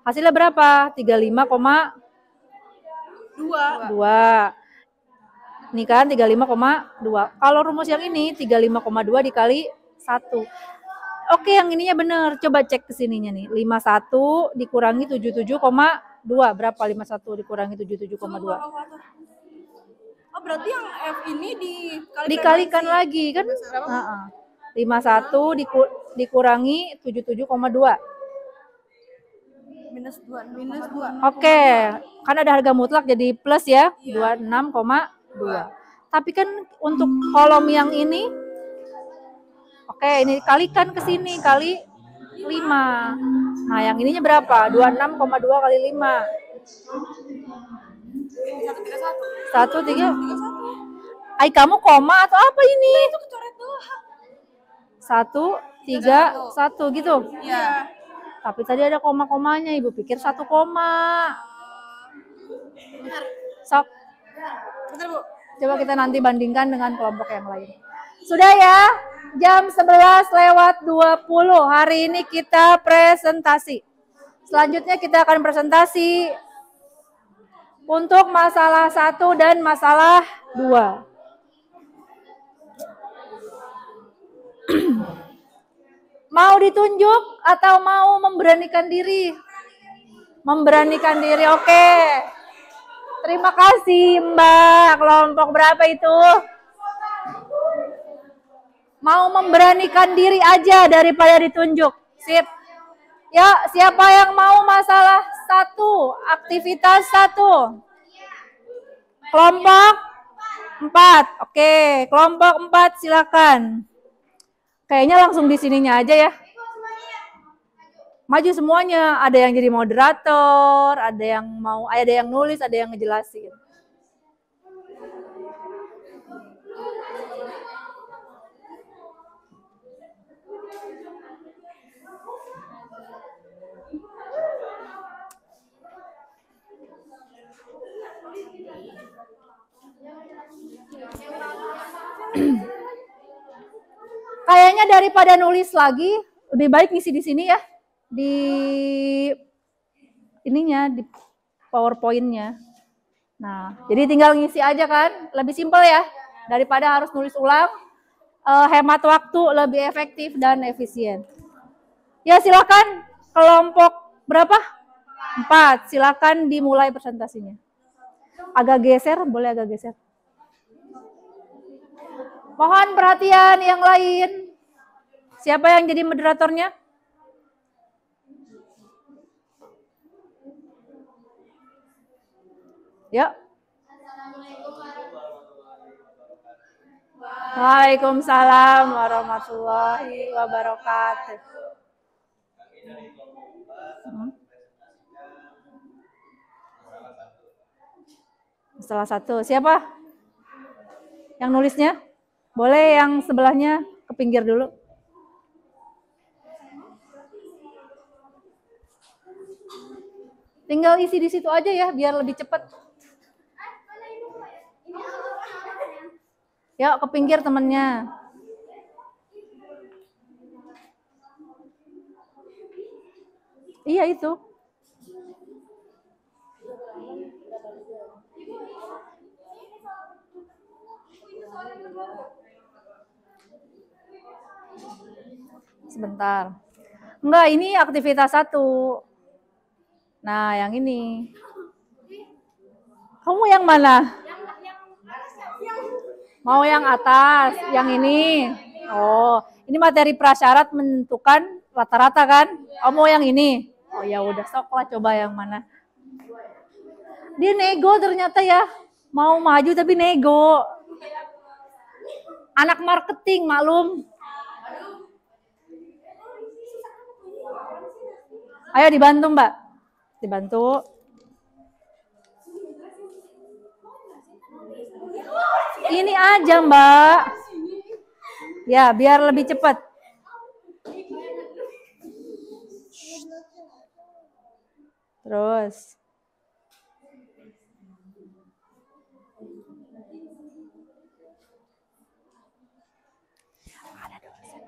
Hasilnya berapa? 35,2. Ini kan 35,2. Kalau rumus yang ini 35,2 dikali 1. Oke, yang ininya bener. Coba cek ke sininya nih. 51 dikurangi 77,2. Berapa 51 dikurangi 77,2? Oh, berarti yang F ini Dikalikan lagi kan? 51 dikurangi 77,2. minus 2. Oke, kan ada harga mutlak jadi plus ya, 26,2. Tapi kan untuk kolom yang ini, oke ini kalikan ke sini, kali 5. Nah yang ininya berapa? 26,2 kali 5. 1, 3. Ai kamu koma atau apa ini? Itu kecoret doang. 1, 3, 1 gitu. Iya. Tapi tadi ada koma-komanya, Ibu pikir 1 koma. Sok. Bentar, Bu. Coba kita nanti bandingkan dengan kelompok yang lain. Sudah ya, jam 11:20. Hari ini kita presentasi. Selanjutnya kita akan presentasi untuk masalah 1 dan masalah 2. Mau ditunjuk atau mau memberanikan diri? Memberanikan diri, oke. Terima kasih Mbak. Kelompok berapa itu? Mau memberanikan diri aja daripada ditunjuk. Sip. Ya, siapa yang mau masalah 1? Aktivitas 1. Kelompok 4. Oke, kelompok 4 silakan. Kayaknya langsung di sininya aja ya. Maju semuanya, ada yang jadi moderator, ada yang nulis, ada yang ngejelasin. Kayaknya daripada nulis lagi, lebih baik ngisi di sini ya. Di ininya, di PowerPoint-nya. Nah, jadi tinggal ngisi aja kan, lebih simpel ya. Daripada harus nulis ulang, hemat waktu, lebih efektif dan efisien. Ya silakan, kelompok berapa? 4, silakan dimulai presentasinya. Agak geser, boleh agak geser. Mohon perhatian yang lain. Siapa yang jadi moderatornya? Ya. Waalaikumsalam warahmatullahi wabarakatuh. Salah 1. Siapa? Yang nulisnya? Boleh yang sebelahnya ke pinggir dulu. Tinggal isi di situ aja ya, biar lebih cepat. Yuk ke pinggir temennya. Iya itu. Sebentar. Enggak, ini aktivitas 1. Nah, yang ini. Kamu yang mana? Mau yang atas, yang ini. Oh, ini materi prasyarat menentukan rata-rata kan? Oh, mau yang ini. Oh ya udah, sok lah coba yang mana. Dia nego ternyata ya. Mau maju tapi nego. Anak marketing, maklum. Ayo dibantu Mbak. Dibantu. Ini aja Mbak. Ya, biar lebih cepat. Terus. Ada dosen.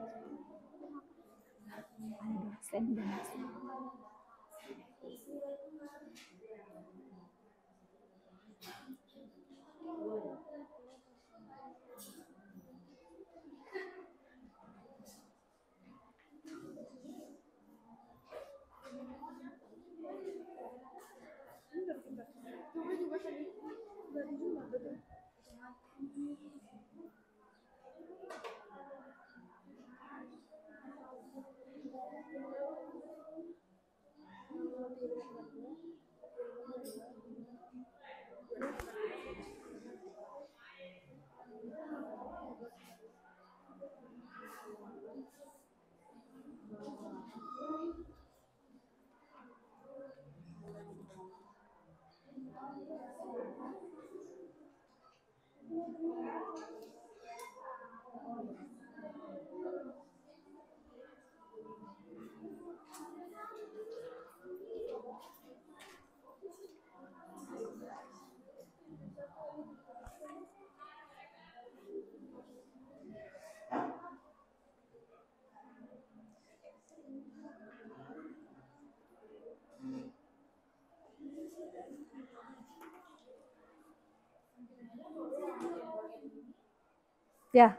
Ya,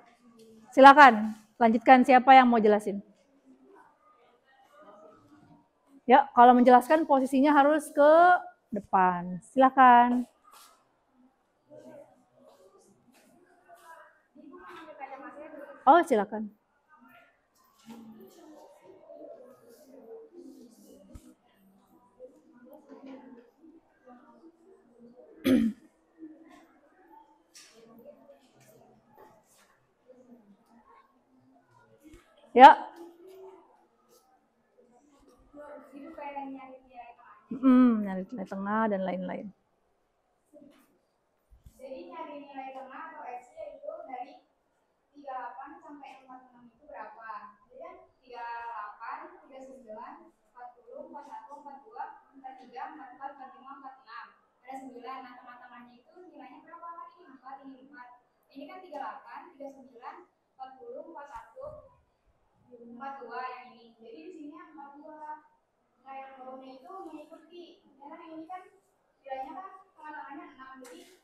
silakan. Lanjutkan, siapa yang mau jelasin? Ya, kalau menjelaskan posisinya harus ke depan. Silakan. Oh, silakan. Ya. Nyari nilai tengah dan lain-lain. Jadi nyari nilai tengah atau x-nya itu dari 38 sampai 46 itu berapa? Jadi kan 38, 39, 40, 41, 42, 43, 44, 45, 46. Ada 9. Nah, tengah-tengahnya itu nilainya berapa? Kan ini 4, ini 4. Ini kan 38, 39, 40, 41, 42 yang ini. Jadi di sini 42. Nah, yang bawahnya itu mengikuti. Karena ini kan nilainya kan tengah-tengahnya 6. Jadi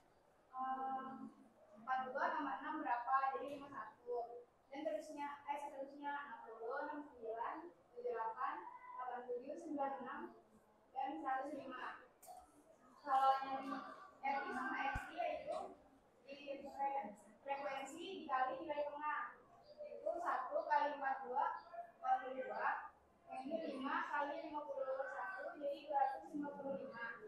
42 tambah 6 berapa? Jadi 51. Dan seterusnya 60, 69, 78, 87, 96 dan 105. Kalau nyari RI sama XI yaitu di frekuensi dikali nilai tengah. Itu 1 kali 42, 42. Yang ini 5 kali 51, jadi 255.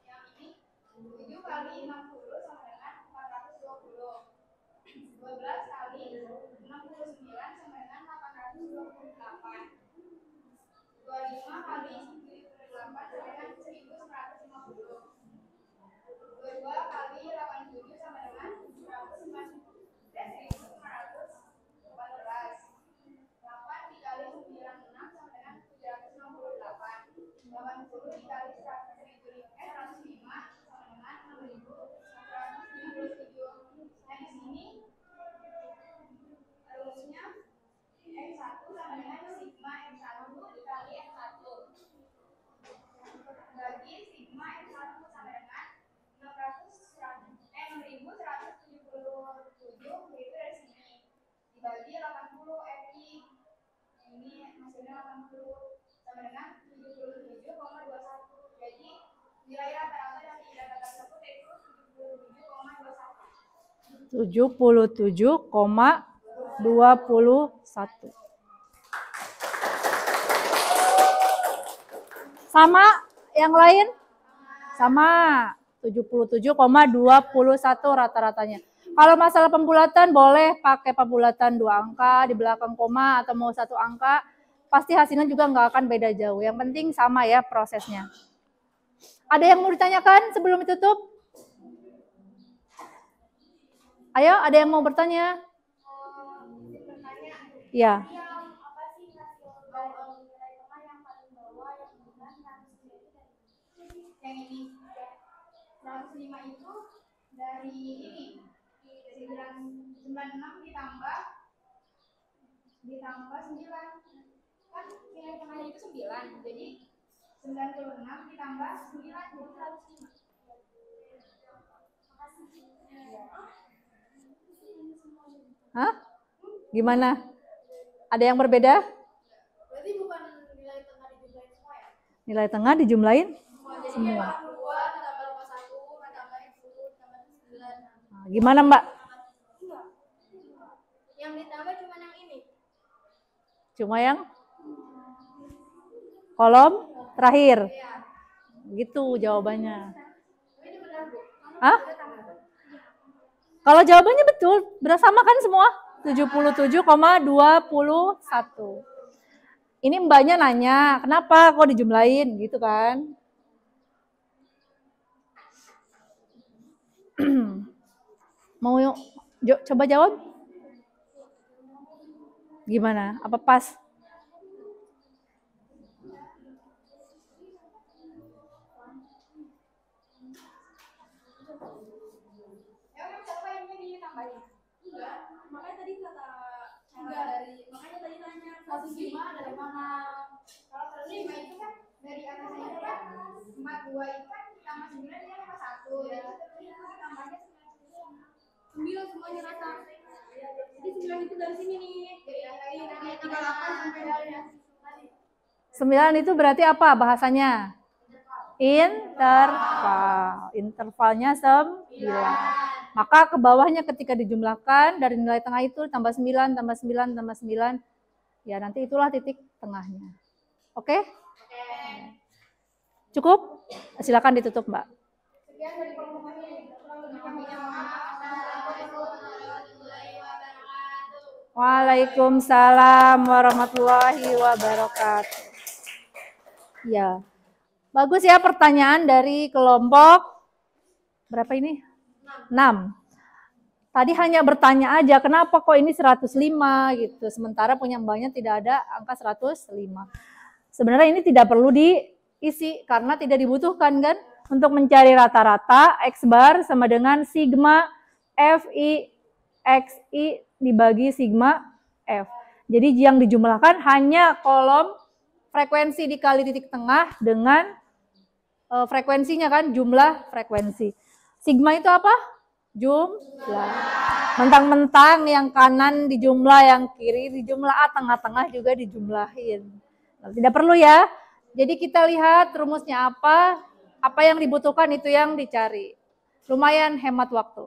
Yang ini 7 kali 60 sama dengan 420. 12 kali 69 sama dengan 828. 25 kali 78 sama dengan 1150. 22 kali 87 sama dengan 1514. 8 dikali 96 sama dengan 768. 80 dikali 105 sama dengan 6177. Nah, di sini rumusnya X1 sama dengan sigma X1 dikali X1. Bagi sigma X1 sama dengan 6177, yaitu dari sini. Dibagi 80 RI. Ini hasilnya 80 sama dengan 77,21. Jadi nilai rata-rata dari data tersebut yaitu 77,21. Sama yang lain? Sama 77,21 rata-ratanya. Kalau masalah pembulatan boleh pakai pembulatan 2 angka di belakang koma atau mau 1 angka, pasti hasilnya juga nggak akan beda jauh. Yang penting sama ya prosesnya. Ada yang mau ditanyakan sebelum ditutup? Ayo, ada yang mau bertanya? Ya. Yang ini 105 itu dari ini 96 ditambah 9 kan nilai tengahnya itu 9, jadi 96 ditambah 9 jadi 105. Hah? Gimana? Ada yang berbeda? Berarti bukan nilai tengah dijumlahin semua ya? Nilai tengah dijumlahin semua. 2 ditambah 51 ditambah 10 ditambah 9. Nah, gimana Mbak? Enggak. Yang ditambah cuma yang ini. Cuma yang kolom terakhir. Gitu jawabannya. Ini benar, Bu. Hah? Kalau jawabannya betul, bersama kan semua? 77,21. Ini mbaknya nanya, kenapa kok dijumlahin gitu kan? Mau coba jawab? Gimana? Apa pas? Makanya tadi kata makanya tadi tanya 105 dari mana? Kalau 105 itu kan dari atasnya itu kan 42 itu kan ditambah 9 dia 51. Jadi itu tambahnya 99. 9 semuanya rata. Jadi 9 itu dari sini nih. Dari 38 sampai dari 9 itu berarti apa bahasanya? Interval. Intervalnya 9. Maka ke bawahnya ketika dijumlahkan dari nilai tengah itu tambah 9, tambah 9, tambah 9. Ya nanti itulah titik tengahnya. Oke? Cukup? Silakan ditutup, Mbak. Waalaikumsalam warahmatullahi wabarakatuh. Ya. Bagus ya pertanyaan dari kelompok berapa ini? 6. Tadi hanya bertanya aja, kenapa kok ini 105 gitu. Sementara punya mbaknya tidak ada angka 105. Sebenarnya ini tidak perlu diisi karena tidak dibutuhkan kan. Untuk mencari rata-rata, X bar sama dengan sigma FI XI dibagi sigma F. Jadi yang dijumlahkan hanya kolom frekuensi dikali titik tengah dengan frekuensinya kan, jumlah frekuensi. Sigma itu apa? Jumlah. Mentang-mentang yang kanan dijumlah, yang kiri dijumlah, tengah-tengah juga dijumlahin. Nah, tidak perlu ya. Jadi kita lihat rumusnya apa yang dibutuhkan itu yang dicari. Lumayan hemat waktu.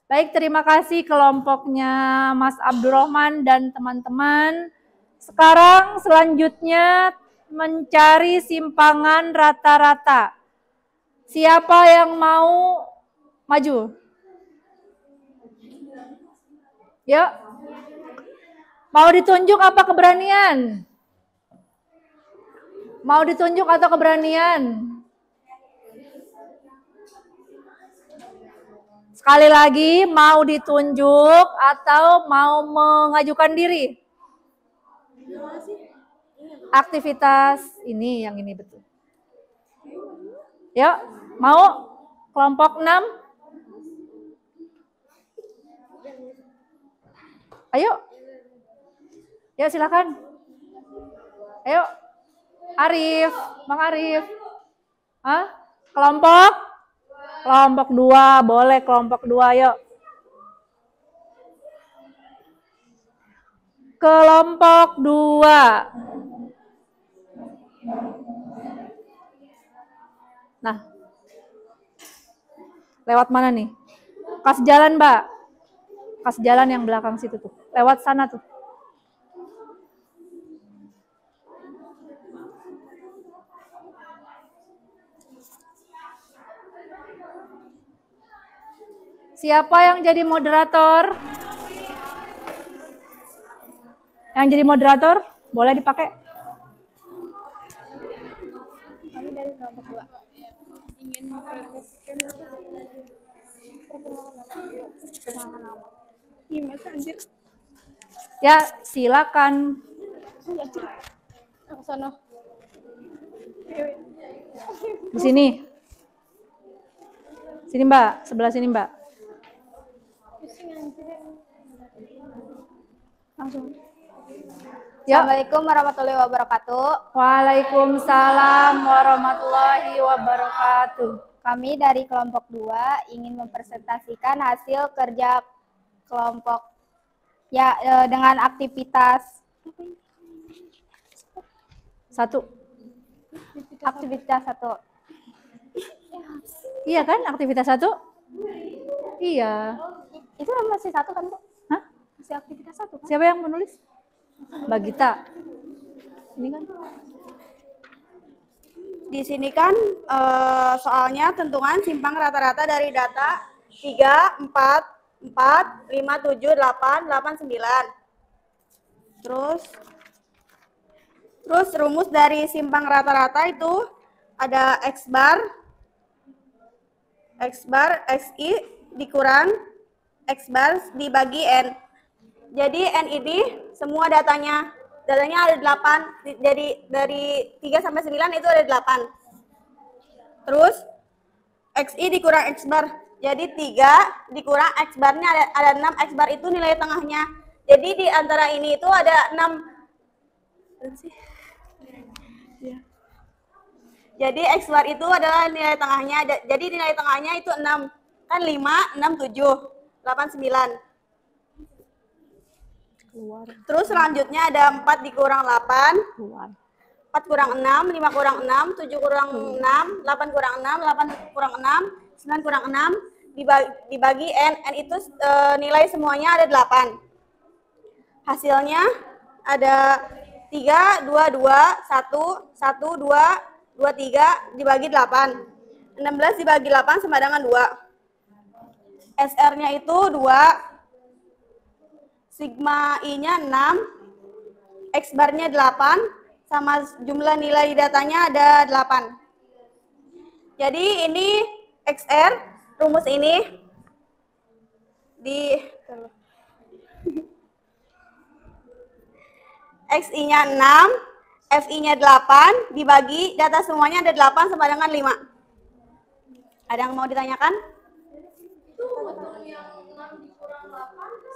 Baik, terima kasih kelompoknya Mas Abdurrahman dan teman-teman. Sekarang selanjutnya mencari simpangan rata-rata. Siapa yang mau maju? Yuk. Mau ditunjuk apa keberanian? Mau ditunjuk atau keberanian? Sekali lagi, mau ditunjuk atau mau mengajukan diri? Aktivitas ini, yang ini betul. Yuk, mau? Kelompok 6? Ayo. Ya, silakan. Ayo. Arif, Bang Arif. Hah? Kelompok 2, boleh kelompok 2, yuk. Kelompok 2. Nah, lewat mana nih? Kasih jalan, Mbak. Kasih jalan yang belakang situ tuh. Lewat sana tuh. Siapa yang jadi moderator? Yang jadi moderator boleh dipakai. Kami dari kelompok 2 ingin Ya, silakan. Di sini. Sini, Mbak. Sebelah sini, Mbak. Langsung. Ya. Assalamualaikum warahmatullahi wabarakatuh. Waalaikumsalam warahmatullahi wabarakatuh. Kami dari kelompok 2 ingin mempresentasikan hasil kerja kelompok ya dengan aktivitas 1. Aktivitas 1. Iya kan, aktivitas 1? Iya. Itu masih 1 kan, Bu? Hah? Masih aktivitas 1 kan? Siapa yang menulis? Mbak Gita. Ini kan? Di sini kan soalnya tentukan simpang rata-rata dari data 3, 4, 4, 5, 7, 8, 8, 9. Terus rumus dari simpang rata-rata itu ada X bar, XI dikurang X bar dibagi N. Jadi N ini semua datanya ada 8, jadi dari 3 sampai 9 itu ada 8. Terus XI dikurang X bar, jadi 3 dikurang X barnya ada 6, X bar itu nilai tengahnya. Jadi di antara ini itu ada 6. Jadi X bar itu adalah nilai tengahnya, jadi nilai tengahnya itu 6. Kan 5, 6, 7. 89. Keluar, Terus selanjutnya ada 4 dikurang 8, keluar. 4 kurang 6, 5 kurang 6, 7 kurang 6, 8 kurang 6, 8 kurang 6, 9 kurang 6, dibagi N itu nilai semuanya ada 8. Hasilnya ada 3, 2, 2, 1, 1, 2, 2, 3 dibagi 8. 16 dibagi 8 sama dengan 2. SR-nya itu 2, sigma I-nya 6, X bar-nya 8, sama jumlah nilai datanya ada 8. Jadi ini XR, rumus ini di XI-nya 6, FI-nya 8, dibagi data semuanya ada 8 sama dengan 5. Ada yang mau ditanyakan?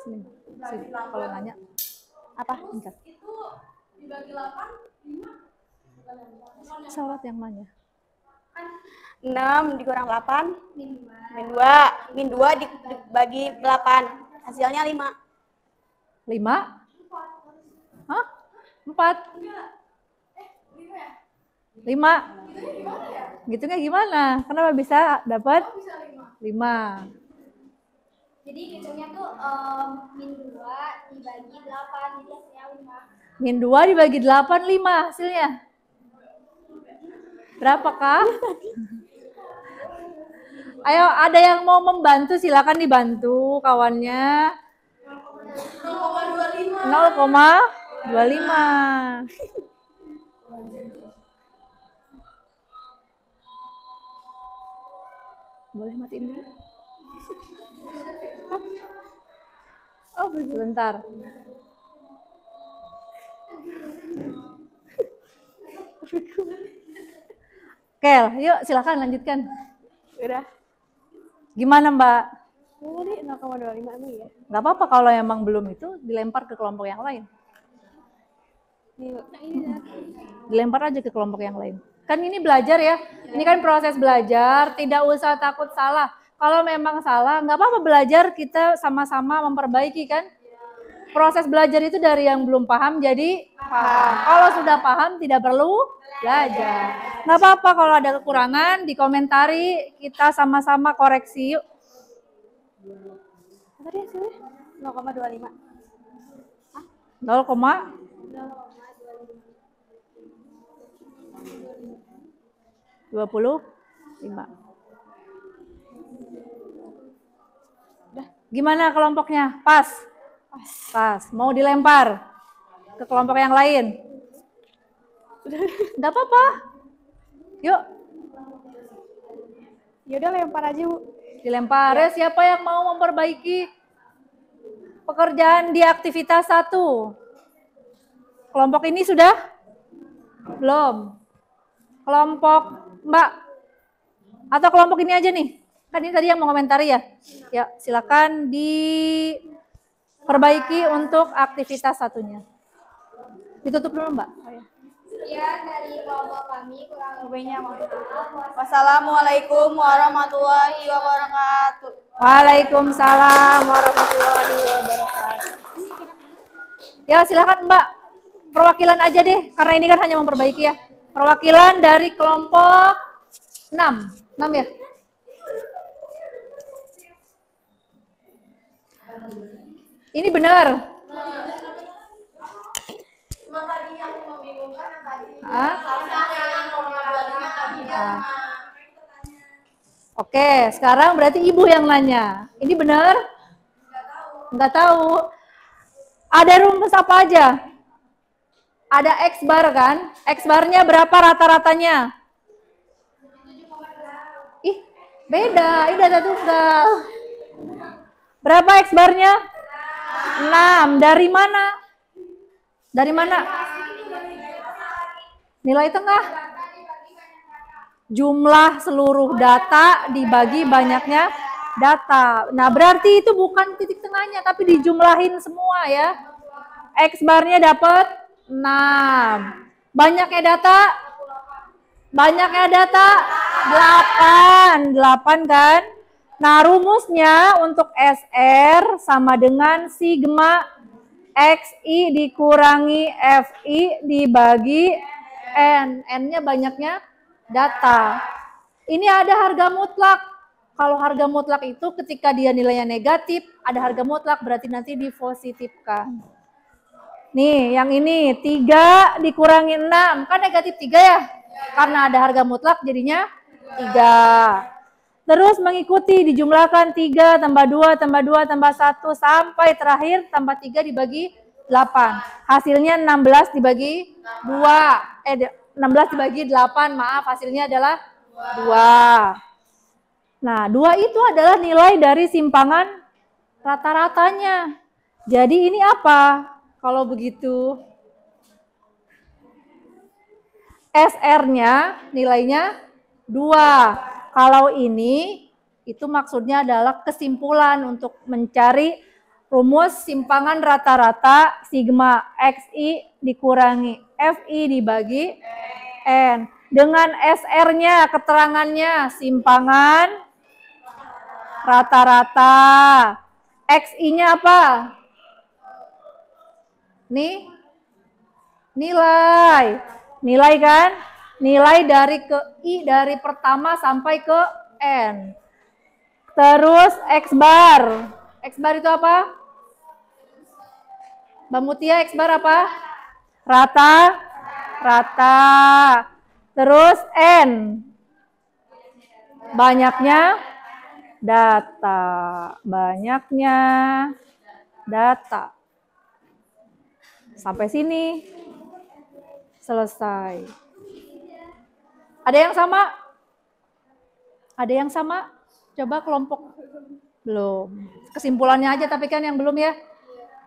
Sini, kalau nanya. Apa? Bentar. Sholat yang mana? 6 dikurang 8, min 2. Min 2 dibagi 8, hasilnya 5. 5? Hah? 4? 5? Ngitungnya gimana? Kenapa bisa dapat 5? Jadi hitungnya tuh min 2 dibagi 8, jadi hasilnya 5. Min 2 dibagi 8, 5 hasilnya. Berapakah? Ayo, ada yang mau membantu, silakan dibantu kawannya. 0,25. Boleh matiin dulu? Oh, sebentar. Kel, yuk silakan lanjutkan. Udah. Gimana Mbak? Ini 0,25 emang ya? Nggak apa-apa kalau emang belum itu dilempar ke kelompok yang lain. Dilempar aja ke kelompok yang lain. Kan ini belajar ya, ini kan proses belajar, tidak usah takut salah. Kalau memang salah, nggak apa-apa belajar, kita sama-sama memperbaiki kan. Proses belajar itu dari yang belum paham jadi paham. Kalau sudah paham tidak perlu belajar. Nggak apa-apa kalau ada kekurangan, dikomentari, kita sama-sama koreksi yuk. Apa dia hasilnya? 0,25. 0,25. Gimana kelompoknya? Pas? Pas. Mau dilempar ke kelompok yang lain? Nggak apa-apa. Yuk. Yaudah lempar aja Bu. Dilempar. Ya. Siapa yang mau memperbaiki pekerjaan di aktivitas 1? Kelompok ini sudah? Belum. Kelompok Mbak? Atau kelompok ini aja nih? Kan ini tadi yang mau komentari ya? Ya, silakan diperbaiki untuk aktivitas 1-nya. Ditutup dulu Mbak. Oh, ya. Sekian dari kelompok kami, kurang lebihnya mohon maaf. Wassalamualaikum warahmatullahi wabarakatuh. Waalaikumsalam warahmatullahi wabarakatuh. Ya silakan Mbak, perwakilan aja deh, karena ini kan hanya memperbaiki ya. Perwakilan dari kelompok 6 ya? Ini benar. Oke, sekarang berarti Ibu yang nanya. Ini benar? Enggak tahu. Ada rumus apa aja? Ada X bar kan? X barnya berapa rata-ratanya? Ih, beda. Ini data tunggal. Berapa X barnya? 6. Dari mana? Dari mana? Nilai tengah. Jumlah seluruh data dibagi banyaknya data. Nah, berarti itu bukan titik tengahnya, tapi dijumlahin semua ya. X barnya dapat 6. Banyaknya data? Banyaknya data 8. 8 kan? Nah, rumusnya untuk SR sama dengan sigma XI dikurangi FI dibagi N. N-nya banyaknya data. Ini ada harga mutlak. Kalau harga mutlak itu ketika dia nilainya negatif, ada harga mutlak berarti nanti dipositifkan. Nih, yang ini 3 dikurangi 6, kan negatif 3 ya? Karena ada harga mutlak jadinya 3. Terus mengikuti dijumlahkan 3 tambah 2 tambah 2 tambah 1 sampai terakhir tambah 3 dibagi 8. Hasilnya 16 dibagi 2. 16 dibagi 8, maaf hasilnya adalah 2. Nah, 2 itu adalah nilai dari simpangan rata-ratanya. Jadi ini apa? Kalau begitu SR-nya nilainya 2. Kalau ini itu maksudnya adalah kesimpulan untuk mencari rumus simpangan rata-rata sigma XI dikurangi FI dibagi N. Dengan SR-nya keterangannya simpangan rata-rata. XI-nya apa? Nih, nilai. Nilai kan? Nilai dari ke I dari pertama sampai ke N. Terus X bar. X bar itu apa? Mbak Mutia, X bar apa? Rata. Rata. Terus N. Banyaknya data. Banyaknya data. Sampai sini. Selesai. Ada yang sama? Ada yang sama? Coba kelompok. Belum. Kesimpulannya aja tapi kan yang belum ya.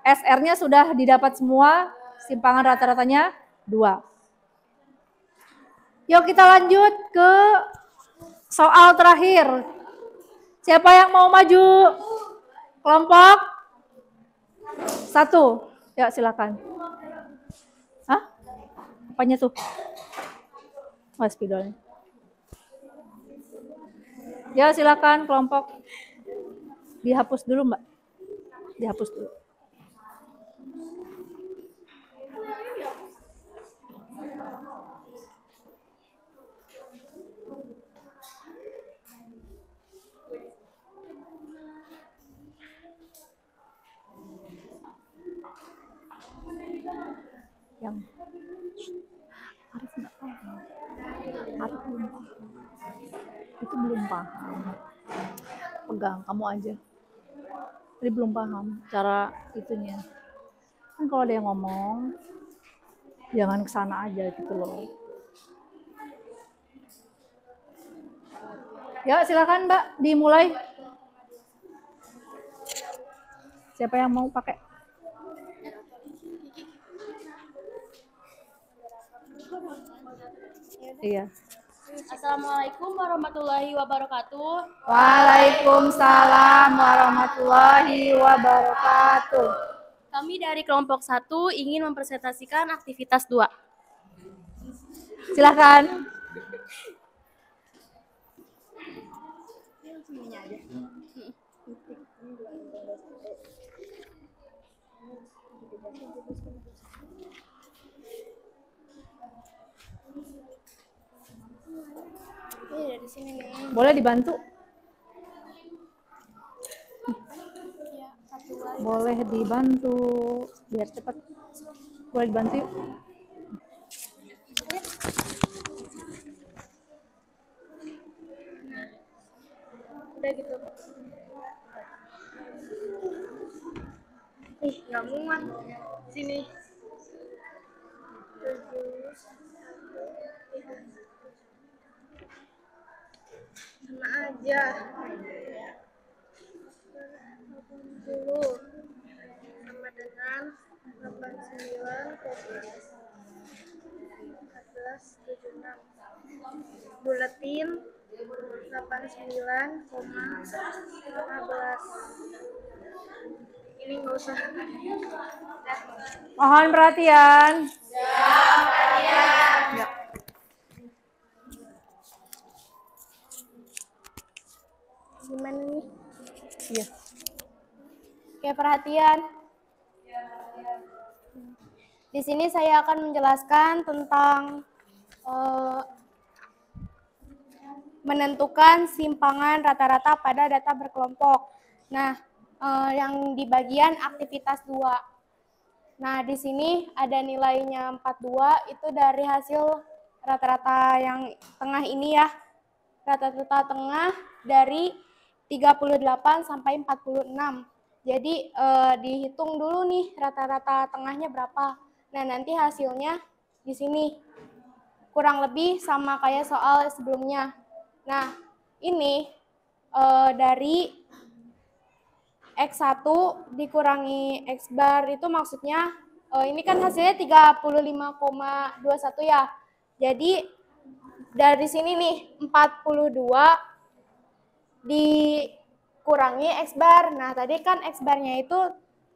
SR-nya sudah didapat semua. Simpangan rata-ratanya 2. Yuk kita lanjut ke soal terakhir. Siapa yang mau maju? Kelompok 1. Ya silakan. Hah? Apanya tuh? Oh, spidolnya. Ya silakan kelompok. Dihapus dulu Mbak. Dihapus dulu. Yang Arif nggak paham. Arif belum paham. Itu belum paham. Pegang kamu aja. Tadi belum paham cara itunya. Kan kalau ada yang ngomong, jangan kesana aja gitu loh. Ya silakan Mbak, dimulai. Siapa yang mau pakai? Iya. Assalamualaikum warahmatullahi wabarakatuh. Waalaikumsalam warahmatullahi wabarakatuh. Kami dari kelompok 1 ingin mempresentasikan aktivitas 2. Silakan. Dari sini nih. Boleh dibantu? Ya, satu lagi. Boleh dibantu biar cepat. Boleh dibantu yuk. Udah gitu. Ih, nggak muat. Sini. Sama aja. 80 sama dengan 89,1476. Buletin 89,15. Ini nggak usah. Mohon perhatian. Ya. Gimana nih? Iya. Oke, perhatian. Di sini saya akan menjelaskan tentang menentukan simpangan rata-rata pada data berkelompok. Nah, yang di bagian aktivitas 2. Nah, di sini ada nilainya 42, itu dari hasil rata-rata yang tengah ini ya. Rata-rata tengah dari 38 sampai 46. Jadi, dihitung dulu nih rata-rata tengahnya berapa. Nah, nanti hasilnya di sini. Kurang lebih sama kayak soal sebelumnya. Nah, ini dari X1 dikurangi X bar itu maksudnya ini kan hasilnya 35,21 ya. Jadi dari sini nih 42 dikurangi X bar. Nah, tadi kan X barnya itu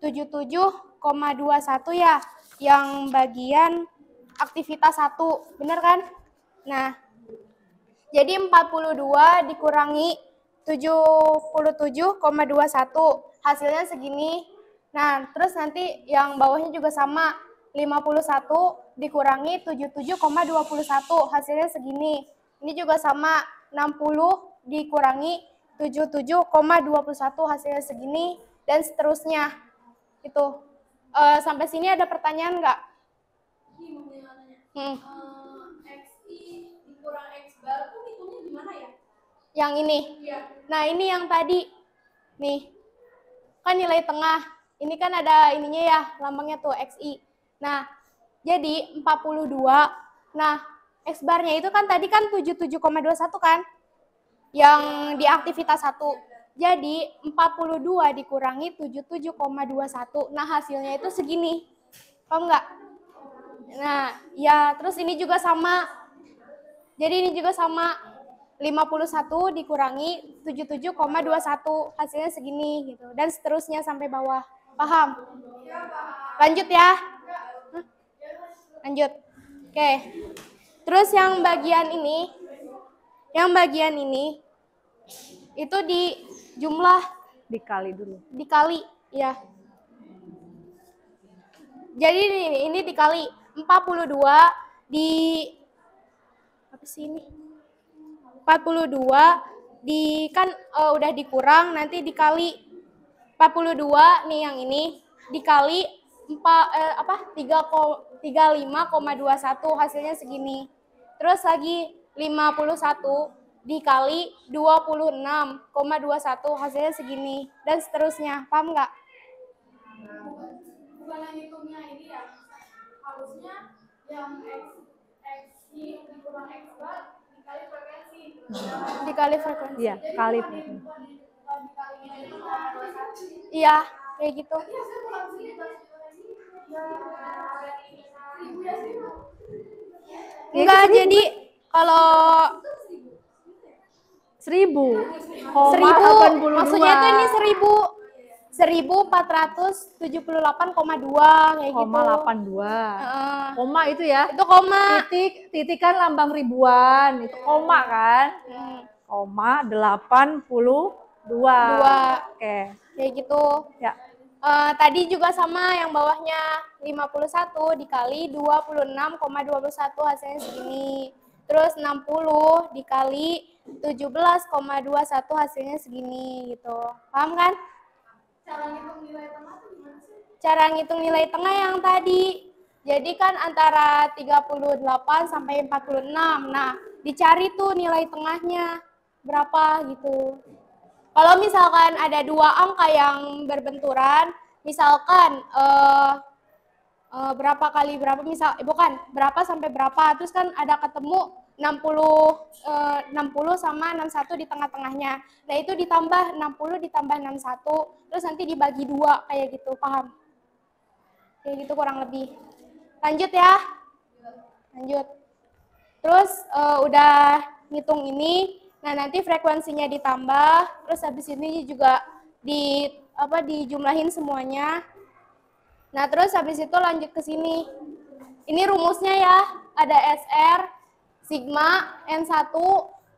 77,21 ya, yang bagian aktivitas 1, bener kan? Nah, jadi 42 dikurangi 77,21, hasilnya segini. Nah, terus nanti yang bawahnya juga sama, 51 dikurangi 77,21, hasilnya segini. Ini juga sama, 60 dikurangi 77,21, hasilnya segini, dan seterusnya. Itu. Sampai sini ada pertanyaan nggak? XI dikurang X bar tuh hitungnya gimana ya? Yang ini. Iya. Nah, ini yang tadi. Nih. Kan nilai tengah. Ini kan ada ininya ya, lambangnya tuh XI. Nah, jadi 42. Nah, X barnya itu kan tadi kan 77,21 kan? Yang di aktivitas 1. Jadi 42 dikurangi 77,21. Nah, hasilnya itu segini. Paham nggak? Nah, ya terus ini juga sama. Jadi ini juga sama. 51 dikurangi 77,21, hasilnya segini gitu. Dan seterusnya sampai bawah. Paham? Lanjut ya. Lanjut. Oke. Terus yang bagian ini itu di jumlah Dikali dulu. dikali ya. Jadi ini dikali 42 di apa sih ini? 42 di kan udah dikurang, nanti dikali 42 nih yang ini dikali 35,21, hasilnya segini. Terus lagi 51 dikali 26,21, hasilnya segini, dan seterusnya. Paham nggak? Bukan hitungnya ini ya, harusnya yang XI dikurang X bar dikali frekuensi. Dikali frekuensi. Iya, kali frekuensi. Iya, kayak gitu. Enggak, jadi kalau 1000, 1000, maksudnya tuh ini 1478,2 kayak gitu. 82. Heeh. Koma itu ya. Itu koma. Titik kan lambang ribuan, itu koma kan? Koma 82. Oke. Kayak gitu. Ya. Tadi juga sama yang bawahnya 51 dikali 26,21, hasilnya segini. Terus 60 dikali 17,21, hasilnya segini gitu. Paham kan? Cara ngitung nilai tengah tuh gimana sih? Cara ngitung nilai tengah yang tadi. Jadi kan antara 38 sampai 46. Nah, dicari tuh nilai tengahnya berapa gitu. Kalau misalkan ada dua angka yang berbenturan, misalkan berapa kali berapa, berapa sampai berapa, terus kan ada ketemu 60 sama 61 di tengah-tengahnya. Nah, itu ditambah 60 ditambah 61, terus nanti dibagi 2 kayak gitu, paham? Kayak gitu kurang lebih. Lanjut ya. Lanjut. Terus udah ngitung ini. Nah, nanti frekuensinya ditambah, terus habis ini juga dijumlahin semuanya. Nah, terus habis itu lanjut ke sini. Ini rumusnya ya, ada SR sigma N1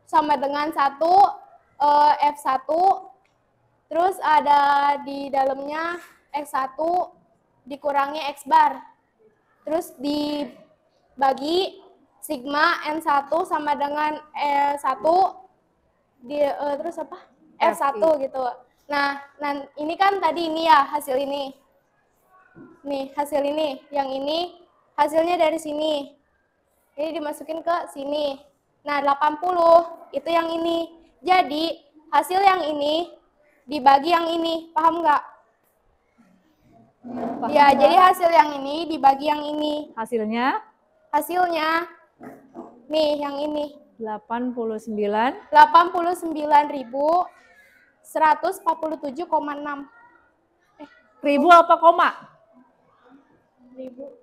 sama dengan 1 F1 Terus ada di dalamnya X1 dikurangi X bar. Terus dibagi sigma N1 sama dengan E1 terus apa? F1 gitu. Nah, ini kan tadi ini ya hasil ini. Nih, hasil ini. Yang ini hasilnya dari sini. Ini dimasukin ke sini. Nah, 80 itu yang ini. Jadi, hasil yang ini dibagi yang ini. Paham nggak? Ya, jadi hasil yang ini dibagi yang ini. Hasilnya nih yang ini. 89.147,6. Ribu apa koma? Ribu.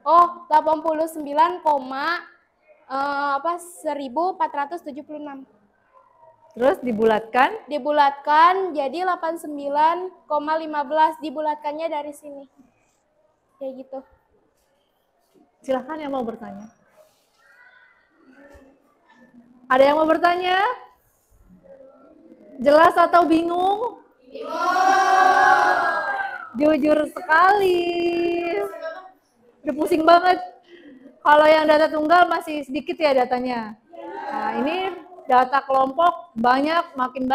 Oh, 1476. Terus dibulatkan? Dibulatkan jadi 89,15. Dibulatkannya dari sini. Kayak gitu. Silahkan yang mau bertanya. Ada yang mau bertanya? Jelas atau bingung? Jujur sekali. Udah pusing banget. Kalau yang data tunggal masih sedikit ya datanya. Nah, ini data kelompok banyak makin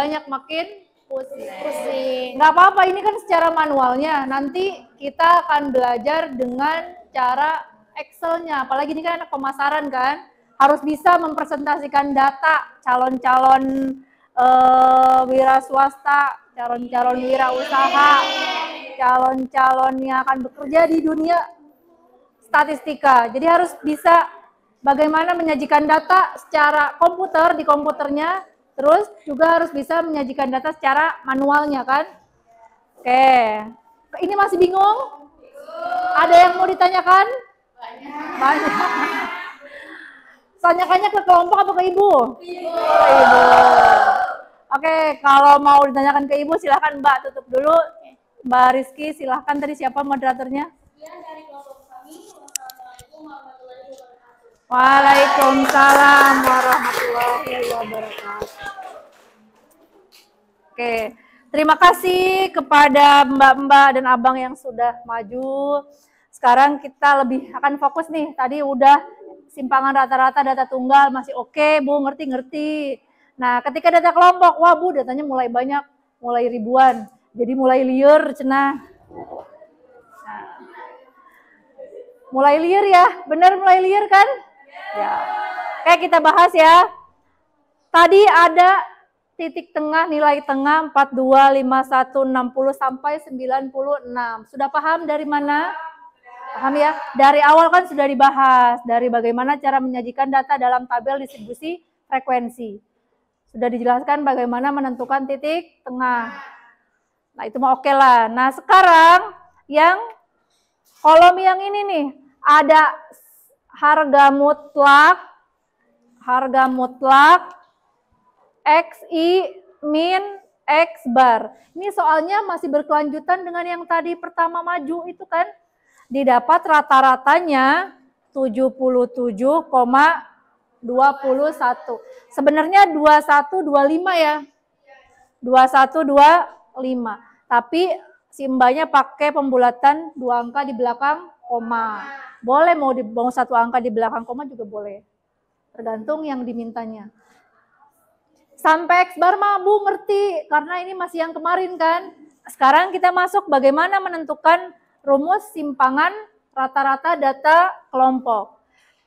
pusing. Nggak apa-apa, ini kan secara manualnya. Nanti kita akan belajar dengan cara Excel-nya. Apalagi ini kan anak pemasaran kan. Harus bisa mempresentasikan data calon-calon wira swasta, calon-calon wira usaha, calon-calon yang akan bekerja di dunia statistika. Jadi harus bisa bagaimana menyajikan data secara komputer di komputernya, terus juga harus bisa menyajikan data secara manualnya kan. Oke, ini masih bingung? Ada yang mau ditanyakan? Banyak. Tanyakannya ke kelompok atau ke ibu? Ibu. Oke, kalau mau ditanyakan ke ibu silahkan Mbak tutup dulu. Mbak Rizky silahkan, tadi siapa moderatornya? Dari kelompok kami. Wassalamualaikum warahmatullahi wabarakatuh. Waalaikumsalam warahmatullahi wabarakatuh. Oke, terima kasih kepada mbak-mbak dan abang yang sudah maju. Sekarang kita lebih akan fokus nih, tadi udah simpangan rata-rata data tunggal masih oke, Bu, ngerti-ngerti. Nah, ketika data kelompok, wah Bu, datanya mulai banyak, mulai ribuan. Jadi mulai liar, cenah. Nah, mulai liar ya, benar mulai liar kan? Ya. Kayak kita bahas ya. Tadi ada titik tengah, nilai tengah 42, 51, 60 sampai 96. Sudah paham dari mana? Paham ya? Dari awal kan sudah dibahas, dari bagaimana cara menyajikan data dalam tabel distribusi frekuensi. Sudah dijelaskan bagaimana menentukan titik tengah. Nah, itu mah oke lah. Nah, sekarang yang kolom yang ini nih, ada harga mutlak, XI, min, X bar. Ini soalnya masih berkelanjutan dengan yang tadi pertama maju itu kan. Didapat rata-ratanya 77,21. Sebenarnya 2125 ya. 2125. Tapi si mbaknya pakai pembulatan 2 angka di belakang koma. Boleh mau 1 angka di belakang koma juga boleh. Tergantung yang dimintanya. Sampai X bar mah Bu ngerti karena ini masih yang kemarin kan. Sekarang kita masuk bagaimana menentukan rumus simpangan rata-rata data kelompok.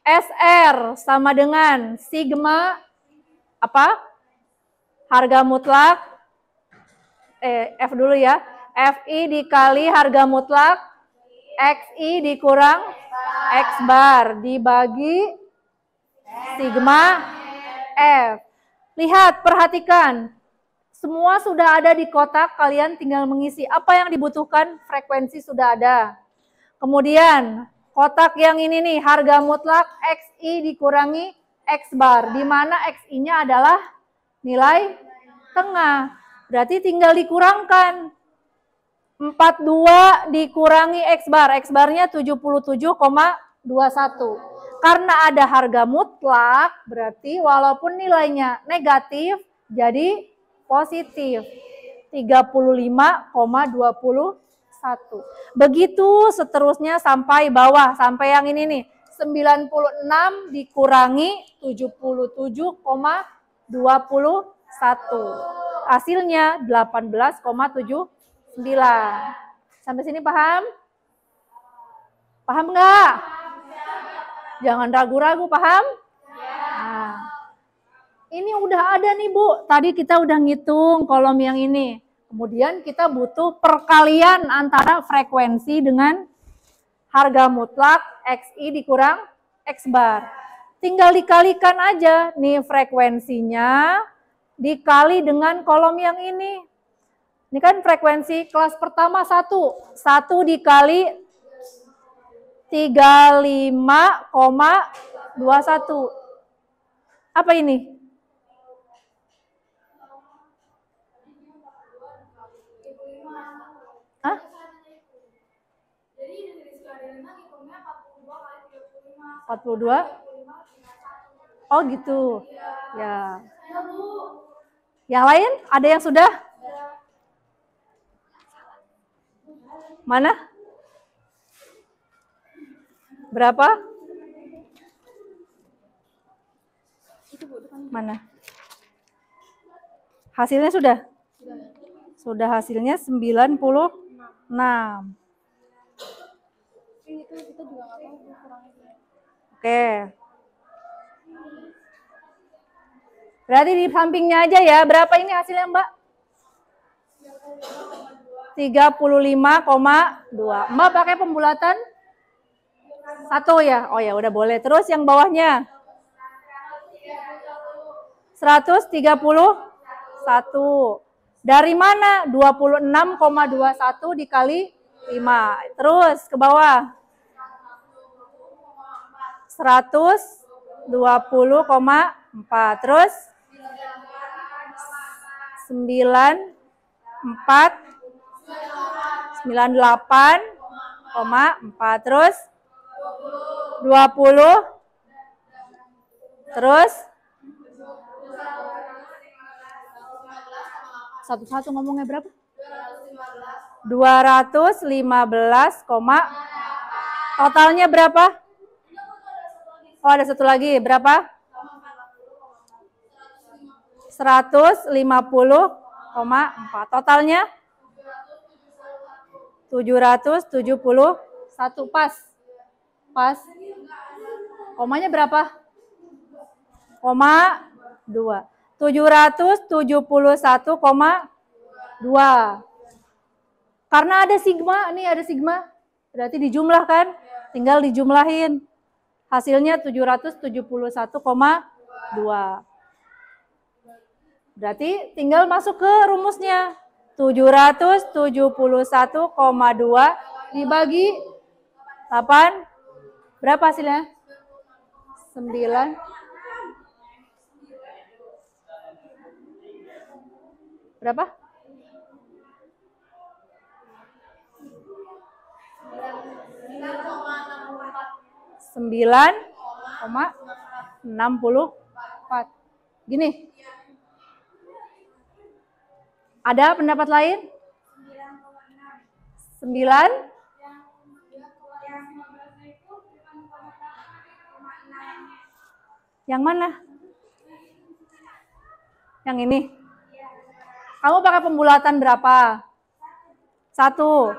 SR sama dengan sigma apa? Harga mutlak F dulu ya. FI dikali harga mutlak XI dikurang X bar dibagi sigma F. Lihat, perhatikan. Semua sudah ada di kotak, kalian tinggal mengisi. Apa yang dibutuhkan, frekuensi sudah ada. Kemudian, kotak yang ini nih, harga mutlak XI dikurangi X bar. Di mana XI-nya adalah nilai tengah. Berarti tinggal dikurangkan. 42 dikurangi X bar. X barnya 77,21. Karena ada harga mutlak, berarti walaupun nilainya negatif, jadi positif 35,21. Begitu seterusnya sampai bawah, sampai yang ini nih, 96 dikurangi 77,21. Hasilnya 18,79. Sampai sini paham? Paham nggak? Jangan ragu-ragu, paham? Nah, ini udah ada nih Bu, tadi kita udah ngitung kolom yang ini. Kemudian kita butuh perkalian antara frekuensi dengan harga mutlak XI dikurang X bar. Tinggal dikalikan aja nih frekuensinya dikali dengan kolom yang ini. Ini kan frekuensi kelas pertama 1. 1 dikali 35,21. Apa ini? Hah? 42? Oh gitu. Ya. Yang lain? Ada yang sudah? Mana? Berapa? Mana? Hasilnya sudah? Sudah, hasilnya 96. Oke. Berarti di sampingnya aja ya. Berapa ini hasilnya, Mbak? 35,2. Mbak pakai pembulatan? 1 ya? Oh ya, udah boleh. Terus yang bawahnya? 131. Dari mana? 26,21 dikali 5. Terus ke bawah. 120,4. Terus 98,4. Terus 20. Terus satu-satu ngomongnya berapa? 215, totalnya berapa? Oh, ada satu lagi. Berapa? 150,4. Totalnya 771. Pas. Pas. Komanya berapa? Koma 2. 771,2. Karena ada sigma, nih ada sigma. Berarti dijumlahkan. Tinggal dijumlahin. Hasilnya 771,2. Berarti tinggal masuk ke rumusnya. 771,2 dibagi 8. Berapa hasilnya? 9. Berapa? 9,64. Gini. Ada pendapat lain? 9? Yang mana? Yang ini? Kamu pakai pembulatan berapa? 1.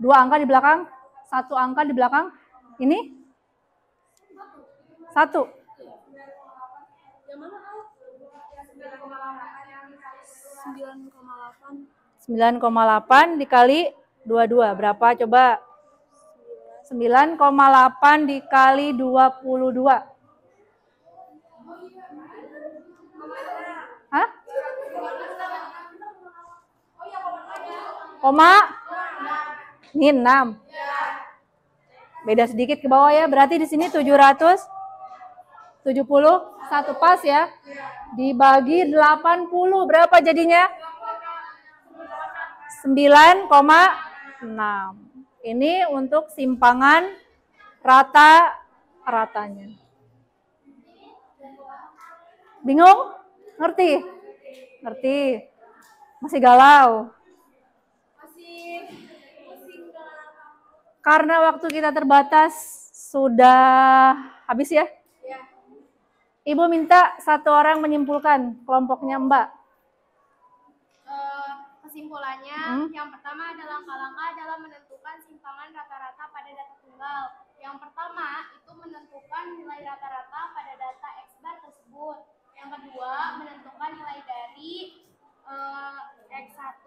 2 angka di belakang? 1 angka di belakang? Ini? 1. 9,8 dikali 22. Berapa coba? 9,8 dikali 22. Hah? Koma? Ini 6. Beda sedikit ke bawah ya. Berarti di sini 771 pas ya. Dibagi 80 berapa jadinya? 9,6. Ini untuk simpangan rata-ratanya. Bingung? Ngerti? Ngerti? Masih galau? Karena waktu kita terbatas, sudah habis ya? Ibu minta satu orang menyimpulkan kelompoknya Mbak. Kesimpulannya, yang pertama adalah langkah-langkah dalam menentukan simpangan rata-rata pada data tunggal. Yang pertama itu menentukan nilai rata-rata pada data X bar tersebut. Yang kedua, menentukan nilai dari X1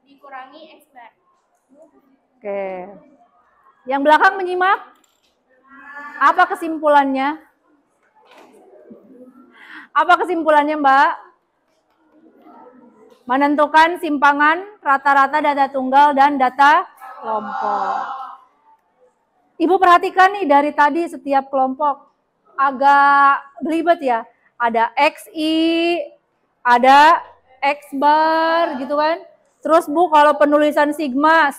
dikurangi X bar. Oke. Yang belakang menyimak? Apa kesimpulannya? Apa kesimpulannya, Mbak? Menentukan simpangan rata-rata data tunggal dan data kelompok. Ibu perhatikan nih dari tadi setiap kelompok agak belibet ya. Ada XI, ada X bar gitu kan. Terus Bu kalau penulisan sigma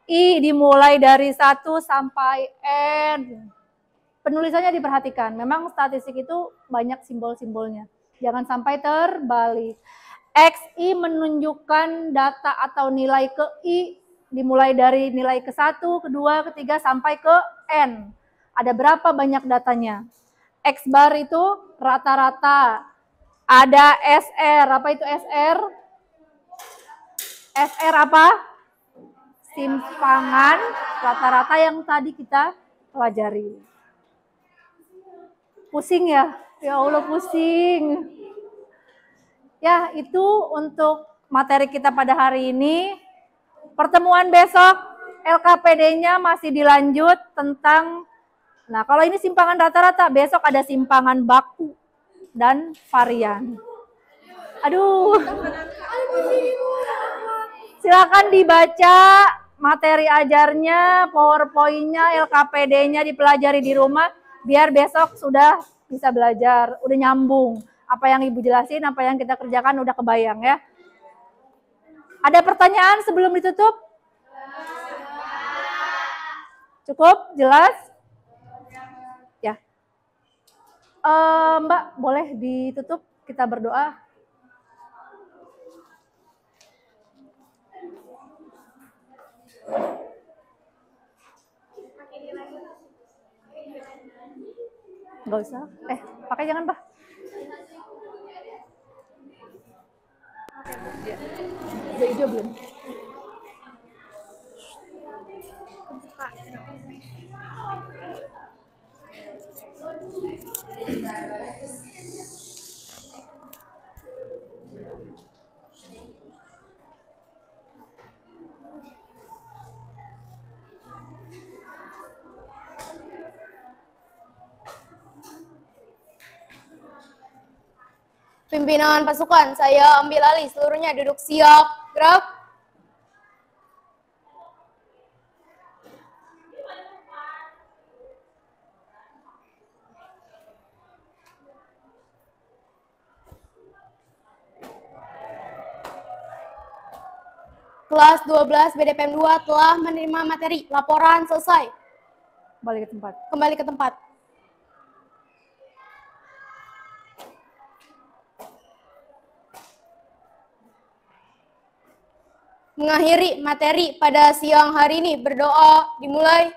I dimulai dari 1 sampai N. Penulisannya diperhatikan. Memang statistik itu banyak simbol-simbolnya. Jangan sampai terbalik. XI menunjukkan data atau nilai ke I dimulai dari nilai ke 1, kedua, ketiga sampai ke N. Ada berapa banyak datanya? X bar itu rata-rata. Ada SR. Apa itu SR? SR apa? Simpangan rata-rata yang tadi kita pelajari. Pusing ya? Ya Allah pusing. Ya, itu untuk materi kita pada hari ini. Pertemuan besok, LKPD-nya masih dilanjut tentang, nah kalau ini simpangan rata-rata, besok ada simpangan baku dan varian. Aduh. Silakan dibaca materi ajarnya, PowerPoint-nya, LKPD-nya dipelajari di rumah, biar besok sudah bisa belajar, udah nyambung. Apa yang Ibu jelasin, apa yang kita kerjakan udah kebayang ya. Ada pertanyaan sebelum ditutup? Cukup? Jelas? Ya. Mbak, boleh ditutup? Kita berdoa. Enggak usah. Pakai jangan, Pak. Udah hijau belum? Pimpinan pasukan, saya ambil alih, seluruhnya duduk siap. Gerak. Kelas 12 BDPM 2 telah menerima materi. Laporan selesai. Kembali ke tempat. Kembali ke tempat. Mengakhiri materi pada siang hari ini, berdoa dimulai.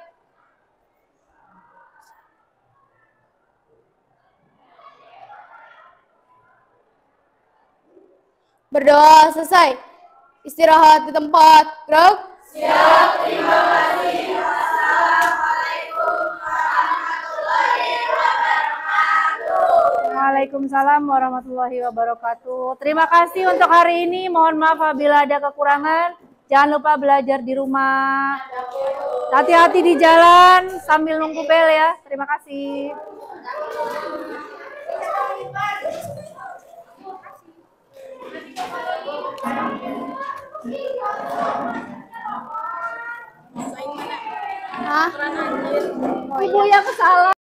Berdoa selesai. Istirahat di tempat. Gerak. Siap, terima kasih. Assalamualaikum warahmatullahi wabarakatuh. Waalaikumsalam warahmatullahi wabarakatuh. Terima kasih untuk hari ini. Mohon maaf apabila ada kekurangan. Jangan lupa belajar di rumah. Hati-hati di jalan sambil nunggu bel ya. Terima kasih. Hah? Ibu yang salah.